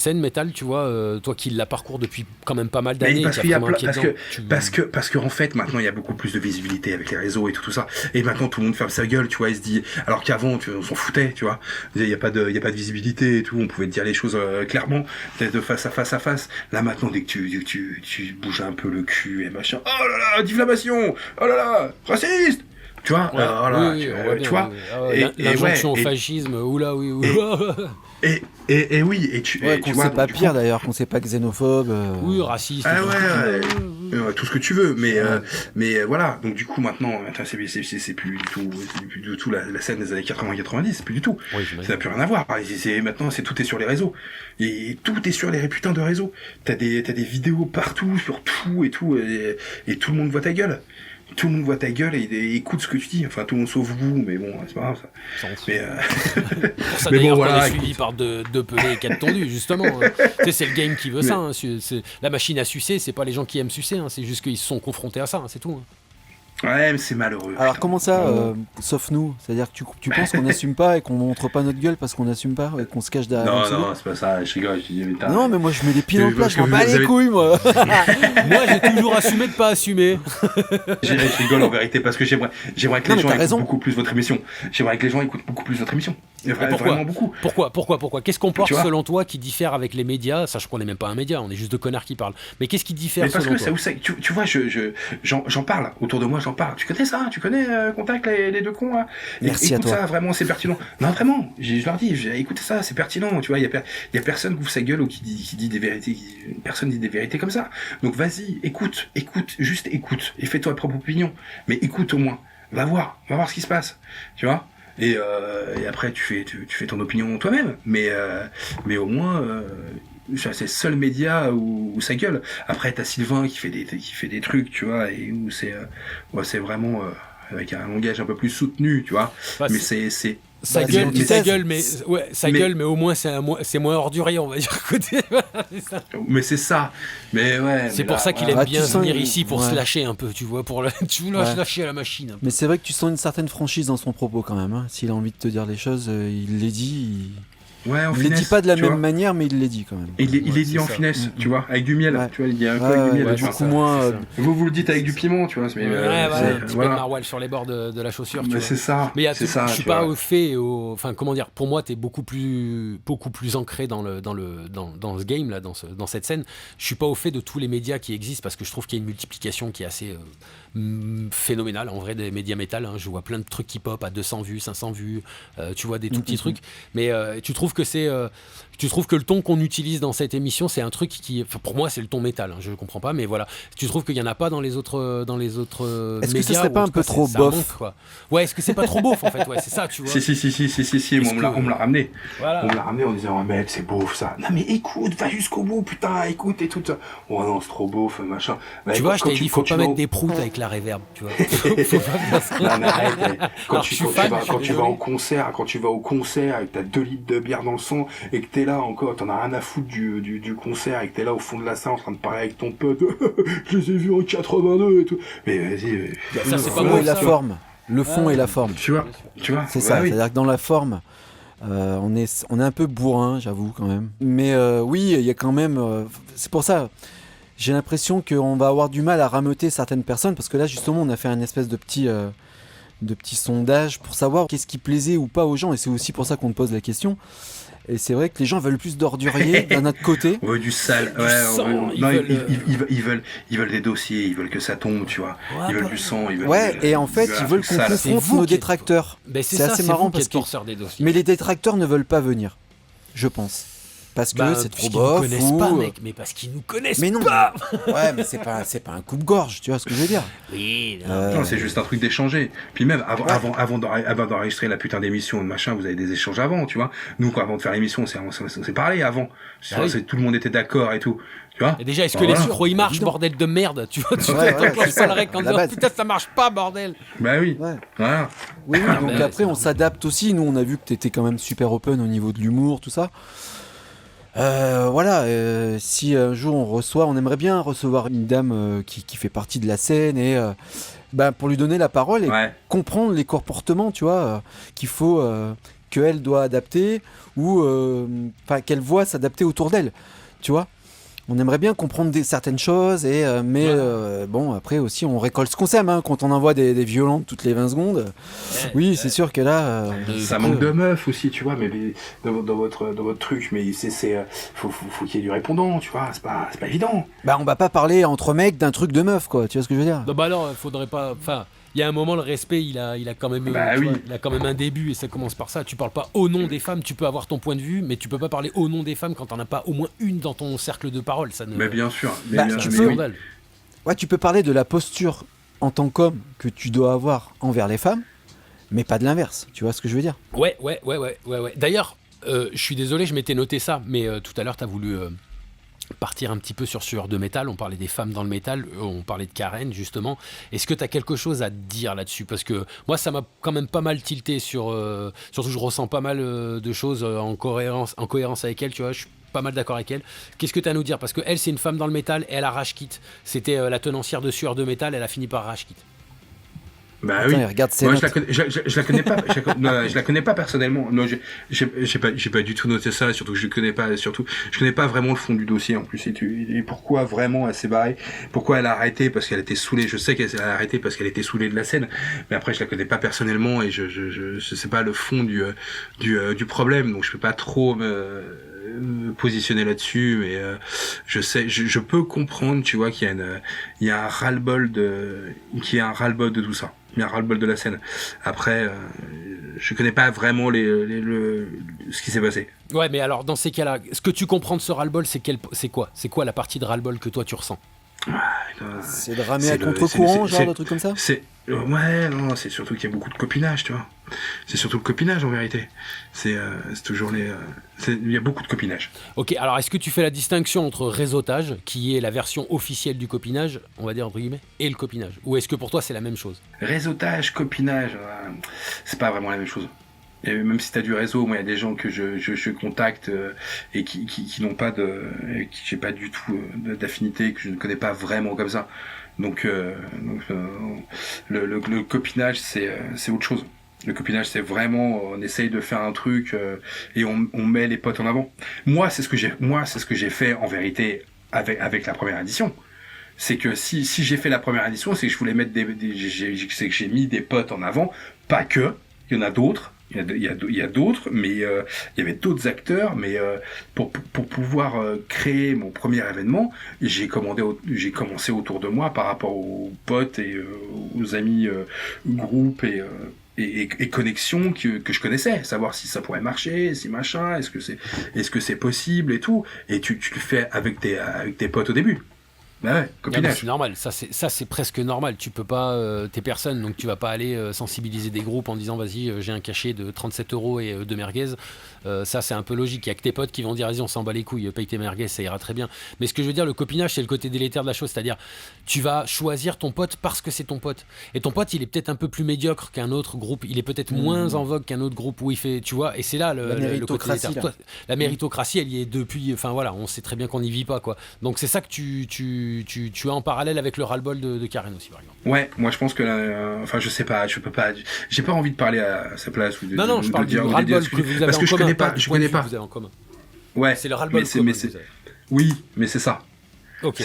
scène métal, tu vois, toi qui la parcours depuis quand même pas mal d'années, Mais parce qui a qu'il y a vraiment un plein- pied parce dedans, parce que en fait maintenant il y a beaucoup plus de visibilité avec les réseaux et tout ça et maintenant tout le monde ferme sa gueule, tu vois, il se dit alors qu'avant on s'en foutait, tu vois, il y a pas de visibilité et tout, on pouvait te dire les choses clairement, peut-être de face à face. Là maintenant dès que tu bouges un peu le cul et machin, oh là là diffamation, oh là là raciste, tu vois, Ouais, oh là, oui, tu, on voit bien, tu vois, oui. Ah ouais, et l'injonction ouais, au fascisme, oula, oui. et oui et tu Ouais, et qu'on tu vois sait pas donc, du pire coup, d'ailleurs, qu'on sait pas xénophobe. Oui, raciste. ah tout ouais, ça. tout ce que tu veux, mais voilà. Donc du coup maintenant, attends, c'est plus du tout la scène des années 80-90, c'est plus du tout. Oui, Ça j'imagine. n'a plus rien à voir. Maintenant, tout est sur les réseaux. Et tout est sur les putains de réseaux. T'as des vidéos partout, sur tout et tout, et tout le monde voit ta gueule. Tout le monde voit ta gueule et écoute ce que tu dis. Enfin, tout le monde sauf vous, mais bon, c'est pas grave ça. Ça, on se- Mais Pour ça mais bon, d'ailleurs voilà, qu'on est écoute. suivi par deux pelés et quatre tondus, justement. Hein. Tu sais, c'est le game qui veut ça. Hein. La machine à sucer, c'est pas les gens qui aiment sucer, hein. C'est juste qu'ils se sont confrontés à ça, hein. C'est tout. Hein. ouais, mais c'est malheureux. Alors putain. comment ça, sauf nous, c'est-à-dire que tu penses qu'on n'assume pas et qu'on montre pas notre gueule parce qu'on n'assume pas et qu'on se cache derrière un pseudo? Non, c'est pas ça. Je rigole. Je dis mais t'as- Non, mais moi je mets les pieds dans le plat, Parce je m'en que bats vous les avez- couilles moi. Moi, j'ai toujours assumé de pas assumer. Je rigole en vérité parce que j'aimerais que Non, les mais gens t'as écoutent raison. beaucoup plus votre émission. J'aimerais que les gens écoutent beaucoup plus votre émission. pourquoi Vraiment beaucoup. Pourquoi Qu'est-ce qu'on porte Tu vois selon toi qui diffère avec les médias, sachant qu'on n'est même pas un média, on est juste deux connards qui parlent. Mais qu'est-ce qui diffère Mais parce selon que toi c'est où ça, tu vois, j'en parle autour de moi, j'en parle. Tu connais ça? Tu connais Contact les deux cons là? Merci à Écoute toi. ça, vraiment, c'est pertinent. Non, vraiment, je leur dis, écoutez ça, c'est pertinent. Tu vois, il y a personne qui ouvre sa gueule ou qui dit des vérités. Personne dit des vérités comme ça. Donc vas-y, écoute, juste écoute et fais-toi ta propre opinion. Mais écoute au moins, va voir ce qui se passe. Tu vois? Et après tu fais ton opinion toi-même, mais au moins c'est le seul média où ça gueule. Après t'as Sylvain qui fait des trucs, tu vois, et où c'est vraiment avec un langage un peu plus soutenu, tu vois. Bah, Mais c'est- c'est Ça Bah, gueule, c'est une ça thèse. gueule, mais ouais, ça Mais- gueule, mais au moins c'est moins ordurier, on va dire côté. c'est ça. Mais ouais. C'est mais pour là, ça qu'il voilà. aime tu bien sens- venir ici pour ouais. se lâcher un peu, tu vois, tu veux Ouais. lâcher à la machine. un peu. Mais c'est vrai que tu sens une certaine franchise dans son propos quand même. Hein. S'il a envie de te dire les choses, il les dit. Ouais, en Il finesse. les dit pas de la tu même vois. manière, mais il les dit quand même. Et il les dit c'est en ça. finesse, tu vois, avec du miel. Ouais. Tu vois, il dit un peu avec du miel. ouais, tu vois. beaucoup moins. c'est ça. Vous le dites avec du piment, tu vois. Mais, Ouais, c'est- voilà, un petit peu de voilà. maroilles sur les bords de la chaussure. Tu Mais vois. c'est ça. Mais c'est ça. je suis tu pas vois. au fait, enfin comment dire, pour moi t'es beaucoup plus ancré dans ce game là, dans cette scène. Je suis pas au fait de tous les médias qui existent parce que je trouve qu'il y a une multiplication qui est assez phénoménale en vrai des médias métal. Hein. Je vois plein de trucs qui pop à 200 vues, 500 vues, tu vois des tout petits trucs. Mais tu trouves que le ton qu'on utilise dans cette émission c'est un truc qui, enfin, pour moi c'est le ton métal. Hein, je comprends pas, mais voilà. Tu trouves qu'il y en a pas dans les autres Est-ce que médias, ce serait ou pas en un tout peu cas, trop ça bof manque, quoi. Ouais, est-ce que c'est pas trop beauf en fait? Ouais, c'est ça, tu vois. Si, Est-ce on me que- l'a ramené. Voilà. On me l'a ramené en disant, ouais, mec, c'est beauf ça. Non, mais écoute, va jusqu'au bout, putain, écoute et tout ça. Oh non, c'est trop beauf, machin. Bah, Tu quand- vois, je quand t'avais dit, faut quand pas vas mettre au- des proutes avec la reverb, tu vois. Faut pas faire ça. Non, mais arrête, quand Alors, tu je suis fan, je suis quand tu vas désolé. au concert et que t'as 2 litres de bière dans le sang et que t'es là encore, t'en as rien à foutre du concert et que t'es là au fond de la salle en train de parler avec ton pote, je les ai vus en 82 et tout. Mais vas-y, Ça, Le c'est pas fond bon, et la ça. forme. Le fond et la forme. tu vois, C'est bah ça, oui. c'est-à-dire que dans la forme, on est un peu bourrin, j'avoue quand même. Mais oui, il y a quand même. C'est pour ça, j'ai l'impression qu'on va avoir du mal à rameuter certaines personnes parce que là, justement, on a fait un espèce de petit sondage pour savoir qu'est-ce qui plaisait ou pas aux gens. Et c'est aussi pour ça qu'on te pose la question. Et c'est vrai que les gens veulent plus d'ordurier d'un autre côté. On veut du sale, Du sang, ils non, veulent, ils veulent des dossiers, ils veulent que ça tombe, tu vois. Ouais, Ils veulent bah, du sang, ils veulent. Ouais, et en fait, ils veulent qu'on sale. C'est confronte vous nos qui êtes- détracteurs. Ben, C'est assez marrant parce que que- porteur des dossiers. Mais les détracteurs ne veulent pas venir, je pense. Parce que Ben, c'est trop puisqu'ils nous bof connaissent ou... pas, mec, mais parce qu'ils nous connaissent Mais non, pas. Ouais, mais c'est pas un coupe-gorge, tu vois ce que je veux dire. Oui, non. Euh, Non, c'est juste un truc d'échanger. Puis même avant d'enregistrer la putain d'émission, machin, vous avez des échanges avant, tu vois. Nous, avant de faire l'émission, on s'est parlé avant. oui. Tout le monde était d'accord et tout, tu vois. Et déjà, est-ce Bon, que les voilà. micros ils marchent, Évident. bordel de merde? Tu vois, tu Ouais, ouais, t'enclenches c'est ça, pas le rec en à la disant base. putain, ça marche pas, bordel. Bah oui, Ouais. voilà. Oui, oui, donc mais après c'est on s'adapte aussi. Nous, on a vu que t'étais quand même super open au niveau de l'humour, tout ça. Voilà, si un jour on aimerait bien recevoir une dame qui fait partie de la scène et pour lui donner la parole et Ouais. comprendre les comportements, tu vois, qu'il faut qu'elle doit adapter ou qu'elle voit s'adapter autour d'elle, tu vois. On aimerait bien comprendre certaines choses, mais bon, après aussi, on récolte ce qu'on sème. Hein, quand on envoie des violentes toutes les 20 secondes, oui, c'est sûr que là... Ça manque de meufs aussi, tu vois, mais dans votre truc, mais faut qu'il y ait du répondant, tu vois, c'est pas évident. on va pas parler entre mecs d'un truc de meuf, quoi. Tu vois ce que je veux dire? Non, bah alors, faudrait pas. Enfin, il y a un moment, le respect, il a quand même. Bah tu oui. vois, il a quand même un début et ça commence par ça. Tu parles pas au nom des femmes. Tu peux avoir ton point de vue, mais tu peux pas parler au nom des femmes quand t'en as pas au moins une dans ton cercle de parole. Ça ne. Mais bien sûr. Bah, bien, tu mais peux- oui. Scandale. Ouais, tu peux parler de la posture en tant qu'homme que tu dois avoir envers les femmes, mais pas de l'inverse. Tu vois ce que je veux dire? Ouais. D'ailleurs, je suis désolé, je m'étais noté ça, mais tout à l'heure, t'as voulu partir un petit peu sur Sueur de métal. On parlait des femmes dans le métal, on parlait de Karen, justement. Est-ce que t'as quelque chose à dire là-dessus? Parce que moi, ça m'a quand même pas mal tilté sur... surtout, je ressens pas mal de choses en cohérence avec elle, tu vois. Je suis pas mal d'accord avec elle. Qu'est-ce que t'as à nous dire? Parce que elle, c'est une femme dans le métal, et elle a rage quit. C'était la tenancière de Sueur de métal, elle a fini par rage quit. Bah Attends, oui. il regarde ses Moi, notes. je la connais pas. Je la connais pas personnellement. Non, j'ai pas du tout noté ça. Surtout que je connais pas vraiment le fond du dossier en plus. Et pourquoi vraiment elle s'est barrée? Pourquoi elle a arrêté? Parce qu'elle était saoulée. Je sais qu'elle a arrêté parce qu'elle était saoulée de la scène. Mais après, je la connais pas personnellement et je sais pas le fond du problème. Donc je peux pas trop me positionner là-dessus. Mais je peux comprendre, tu vois, qu'il y a un ras-le-bol de tout ça. Il y a un ras-le-bol de la scène. Après, je connais pas vraiment ce qui s'est passé. Ouais, mais alors, dans ces cas-là, ce que tu comprends de ce ras-le-bol, c'est quoi? C'est quoi la partie de ras-le-bol que toi, tu ressens? C'est de ramer C'est à le- contre-courant, c'est- genre de trucs comme ça? Ouais, non, c'est surtout qu'il y a beaucoup de copinage, tu vois. C'est surtout le copinage en vérité. C'est toujours il y a beaucoup de copinage. Ok, alors est-ce que tu fais la distinction entre réseautage, qui est la version officielle du copinage, on va dire entre guillemets, et le copinage? Ou est-ce que pour toi c'est la même chose? Réseautage, copinage, c'est pas vraiment la même chose. Et même si t'as du réseau, moi il y a des gens que je contacte et qui n'ont pas et qui j'ai pas du tout d'affinité, que je ne connais pas vraiment comme ça. Donc le copinage c'est autre chose. Le copinage, c'est vraiment, on essaye de faire un truc et on met les potes en avant. Moi, c'est ce que j'ai fait en vérité avec la première édition. C'est que si j'ai fait la première édition, c'est que je voulais mettre c'est que j'ai mis des potes en avant. Pas que, il y en a d'autres. Il y a d'autres, mais il y avait d'autres acteurs. Mais pour pouvoir créer mon premier événement, j'ai commencé autour de moi par rapport aux potes et aux amis groupes et connexions que je connaissais, savoir si ça pourrait marcher, si machin, est-ce que c'est possible et tout. Et tu le fais avec tes potes au début. Bah ouais, copinage. C'est normal, ça c'est presque normal. Tu peux pas, t'es personne, donc tu vas pas aller sensibiliser des groupes en disant vas-y, j'ai un cachet de 37 € et 2 merguez. Ça c'est un peu logique. Il y a que tes potes qui vont dire vas-y, on s'en bat les couilles, paye tes merguez, ça ira très bien. Mais ce que je veux dire, le copinage, c'est le côté délétère de la chose, c'est-à-dire tu vas choisir ton pote parce que c'est ton pote. Et ton pote, il est peut-être un peu plus médiocre qu'un autre groupe, il est peut-être moins en vogue qu'un autre groupe où il fait, tu vois. Et c'est là le côté délétère. Toi, la méritocratie, elle y est depuis. Enfin voilà, on sait très bien qu'on n'y vit pas, quoi. Donc c'est ça que tu as en parallèle avec le ras-le-bol de Karen aussi, par exemple. Ouais, moi je pense que enfin je sais pas, je peux pas, j'ai pas envie de parler à sa place ou de non, je parle du ras-le-bol que vous avez parce que je connais pas. Vous avez en commun. Ouais, c'est le ras-le-bol commun. Oui, mais c'est ça. Ok.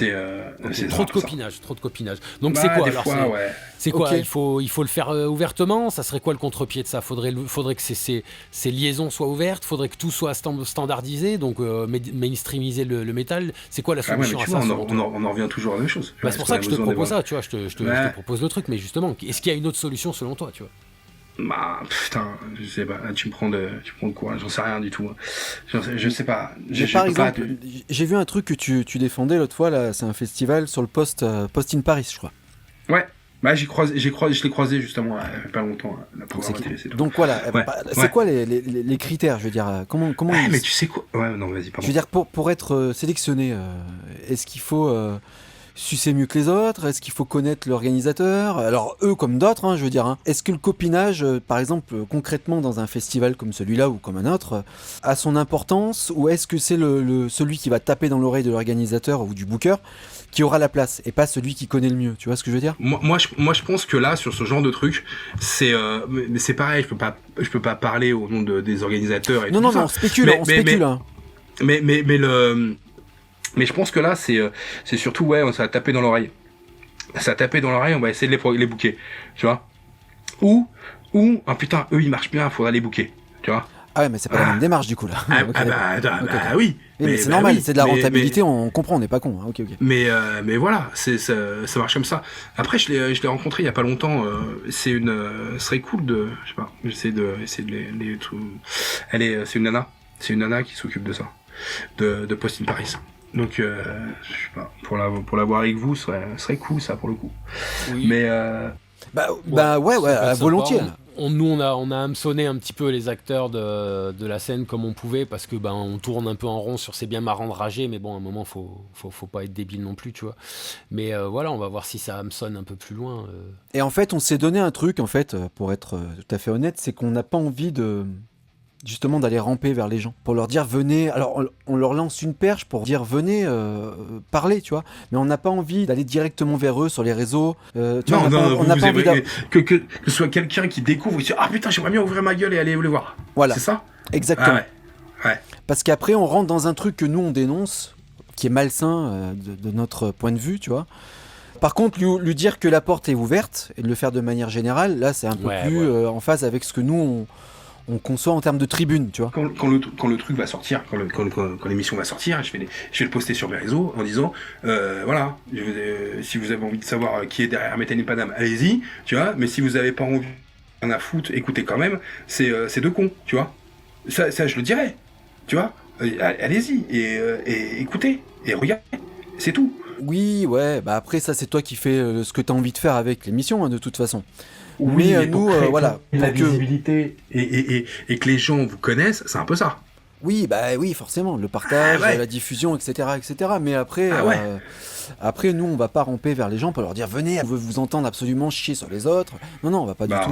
C'est trop de copinage. Donc c'est quoi alors fois, c'est quoi okay. Il faut le faire ouvertement. Ça serait quoi le contre-pied de ça? Faudrait que ces liaisons soient ouvertes. Faudrait que tout soit standardisé. Donc mainstreamiser le métal. C'est quoi la solution à ça? On en revient toujours à la même chose. C'est pour ça que je te propose ça. Tu vois, je te propose le truc. Mais justement, est-ce qu'il y a une autre solution selon toi? Tu vois? Bah putain, je sais pas, tu me prends de quoi, j'en sais rien du tout. Je sais pas. Par exemple, j'ai vu un truc que tu défendais l'autre fois là, c'est un festival sur le Post in Paris, je crois. Ouais. Bah je l'ai croisé justement il y a pas longtemps la programmation. Donc voilà, c'est quoi les critères, je veux dire, comment mais tu sais quoi? Ouais, non, vas-y, pardon. Je veux dire pour être sélectionné, est-ce qu'il faut sucer mieux que les autres? Est-ce qu'il faut connaître l'organisateur? Alors eux comme d'autres, hein, je veux dire. Hein. Est-ce que le copinage, par exemple, concrètement dans un festival comme celui-là ou comme un autre, a son importance? Ou est-ce que c'est celui qui va taper dans l'oreille de l'organisateur ou du booker qui aura la place et pas celui qui connaît le mieux? Tu vois ce que je veux dire? Moi, je pense que là, sur ce genre de truc, c'est pareil. Je peux pas parler au nom des organisateurs et non, tout non, ça. on spécule. Hein. Mais je pense que là, c'est surtout, ça va taper dans l'oreille. Ça va taper dans l'oreille, on va essayer de les booker, tu vois. Ou, putain, eux, ils marchent bien, faudra les booker, tu vois. Ah ouais, mais c'est pas la même démarche, du coup, là. Oui. Mais c'est normal, c'est de la rentabilité, on comprend, on n'est pas con. Hein. Ok. Mais voilà, ça marche comme ça. Après, je l'ai rencontré il y a pas longtemps, ce serait cool de, je sais pas, j'essaie de les c'est une nana qui s'occupe de ça, de Post in Paris. Donc, je sais pas, pour la voir avec vous, ce serait cool, ça, pour le coup. Oui. Mais, ouais, volontiers. Nous, on a hameçonné un petit peu les acteurs de la scène comme on pouvait, parce que on tourne un peu en rond sur C'est bien marrant de rager, mais bon, à un moment, faut pas être débile non plus, tu vois. Mais voilà, on va voir si ça hameçonne un peu plus loin. Et en fait, on s'est donné un truc, en fait, pour être tout à fait honnête, c'est qu'on n'a pas envie justement d'aller ramper vers les gens pour leur dire venez. Alors on leur lance une perche pour dire venez parler, tu vois, mais on n'a pas envie d'aller directement vers eux sur les réseaux. On n'a pas envie que ce soit quelqu'un qui découvre et dit ah putain, j'aimerais bien ouvrir ma gueule et aller les voir. Voilà, c'est ça exactement. Ouais. Parce qu'après on rentre dans un truc que nous on dénonce, qui est malsain de notre point de vue, tu vois. Par contre, lui dire que la porte est ouverte et de le faire de manière générale, là c'est un peu plus en phase avec ce que nous on conçoit en termes de tribune, tu vois. Quand le truc va sortir, quand l'émission va sortir, je vais le poster sur mes réseaux en disant voilà, si vous avez envie de savoir qui est derrière Metal in Paname, allez-y, tu vois, mais si vous avez pas envie rien à foutre, écoutez quand même, c'est deux cons, tu vois. Ça je le dirais, tu vois. Allez-y et écoutez et regardez, c'est tout. Oui, ouais, bah après ça c'est toi qui fais ce que tu as envie de faire avec l'émission, hein, de toute façon. Oui, mais nous, voilà, la visibilité et que les gens vous connaissent, c'est un peu ça. Oui, bah oui, forcément, le partage, la diffusion, etc., etc. Mais après, après, nous, on va pas ramper vers les gens pour leur dire venez, on veut vous entendre absolument chier sur les autres. Non, on va pas du tout.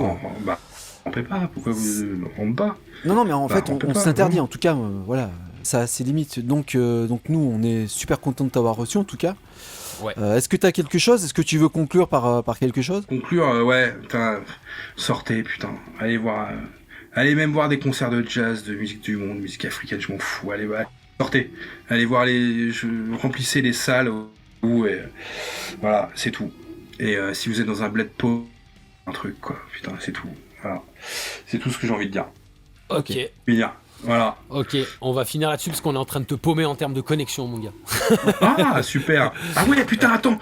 On peut pas. Pourquoi vous ne rampez pas? Non, mais en fait, on s'interdit. En tout cas, voilà, ça a ses limites. Donc nous, on est super content de t'avoir reçu, en tout cas. Ouais. Est-ce que t'as quelque chose? Est-ce que tu veux conclure par quelque chose? Conclure, ouais, putain, sortez, putain. Allez voir, allez même voir des concerts de jazz, de musique du monde, musique africaine, je m'en fous. Allez, ouais, sortez. Allez voir remplissez les salles et voilà, c'est tout. Et si vous êtes dans un bled pauvre, un truc, quoi, putain, c'est tout. Voilà. C'est tout ce que j'ai envie de dire. Ok. Bien. Voilà. Ok, on va finir là-dessus parce qu'on est en train de te paumer en termes de connexion, mon gars. Ah, super. Ah ouais, putain, attends,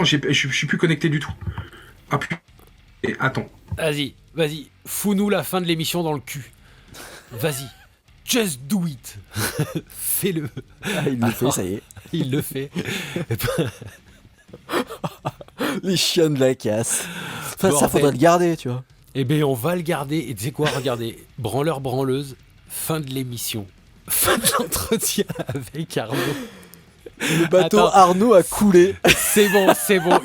je suis plus connecté du tout. Ah putain. Et attends. Vas-y, fous-nous la fin de l'émission dans le cul. Vas-y, just do it. Fais-le. Ah, il le fait, ça y est. Il le fait. Les chiens de la casse. Enfin, ça Bordel. faudrait le garder, tu vois. Eh bien, on va le garder. Et tu sais quoi, regardez, branleur, branleuse, fin de l'émission. Fin de l'entretien avec Arnaud. Le bateau Attends. Arnaud a coulé. C'est bon,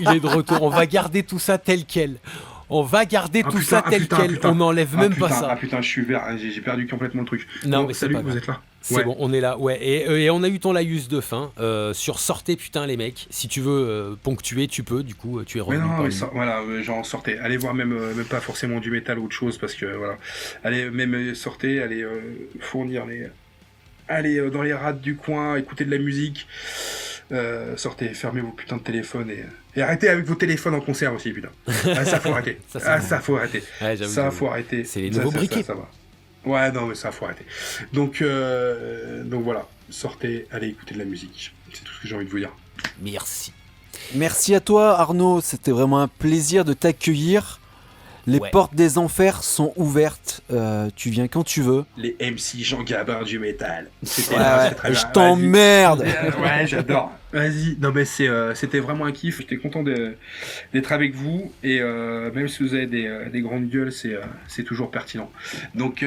il est de retour. On va garder tout ça tel quel. On n'enlève même pas ça. Ah putain, je suis vert, j'ai perdu complètement le truc. Non, Bon, mais c'est salut, pas vous grave. êtes là? C'est Ouais. bon, on est là, ouais. Et on a eu ton laïus de fin sur sortez putain les mecs. Si tu veux ponctuer, tu peux. Du coup, tu es Mais revenu. non, parmi mais nous. voilà, genre sortez. Allez voir même pas forcément du métal ou autre chose parce que voilà. Allez même sortez, allez fournir les. Allez dans les rades du coin, écoutez de la musique. Sortez, fermez vos putains de téléphones et arrêtez avec vos téléphones en concert aussi, putain. Ah, ça faut arrêter. Ça, c'est bon. Ça faut arrêter. Ouais, j'avoue, Ça j'avoue. faut arrêter. C'est les Ça, nouveaux ça, briquets. Ça va. Ouais, non, mais ça faut arrêter. Donc voilà, sortez, allez écouter de la musique. C'est tout ce que j'ai envie de vous dire. Merci. Merci à toi, Arnaud. C'était vraiment un plaisir de t'accueillir. Les Ouais. portes des enfers sont ouvertes. Tu viens quand tu veux. Les MC Jean Gabin du métal. C'était Ouais, c'est très bien. je t'emmerde. Ouais, j'adore. Vas-y. Non, mais c'était vraiment un kiff. J'étais content d'être avec vous. Et même si vous avez des grandes gueules, c'est toujours pertinent. Donc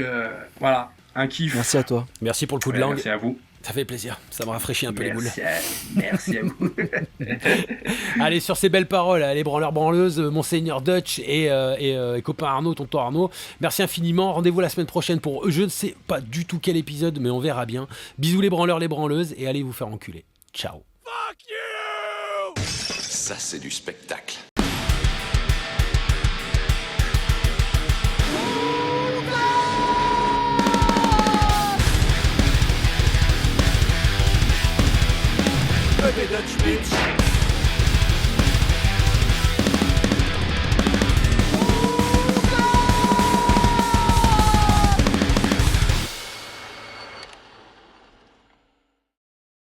voilà, un kiff. Merci à toi. Merci pour le coup de Ouais, langue. merci à vous. Ça fait plaisir. Ça me rafraîchit un peu les boules. Merci à vous. Allez, sur ces belles paroles, allez, branleurs, branleuses, Monseigneur Dutch et copain Arnaud, tonton Arnaud, merci infiniment. Rendez-vous la semaine prochaine pour je ne sais pas du tout quel épisode, mais on verra bien. Bisous les branleurs, les branleuses, et allez vous faire enculer. Ciao. Ça, c'est du spectacle. Baby Dutch bitch.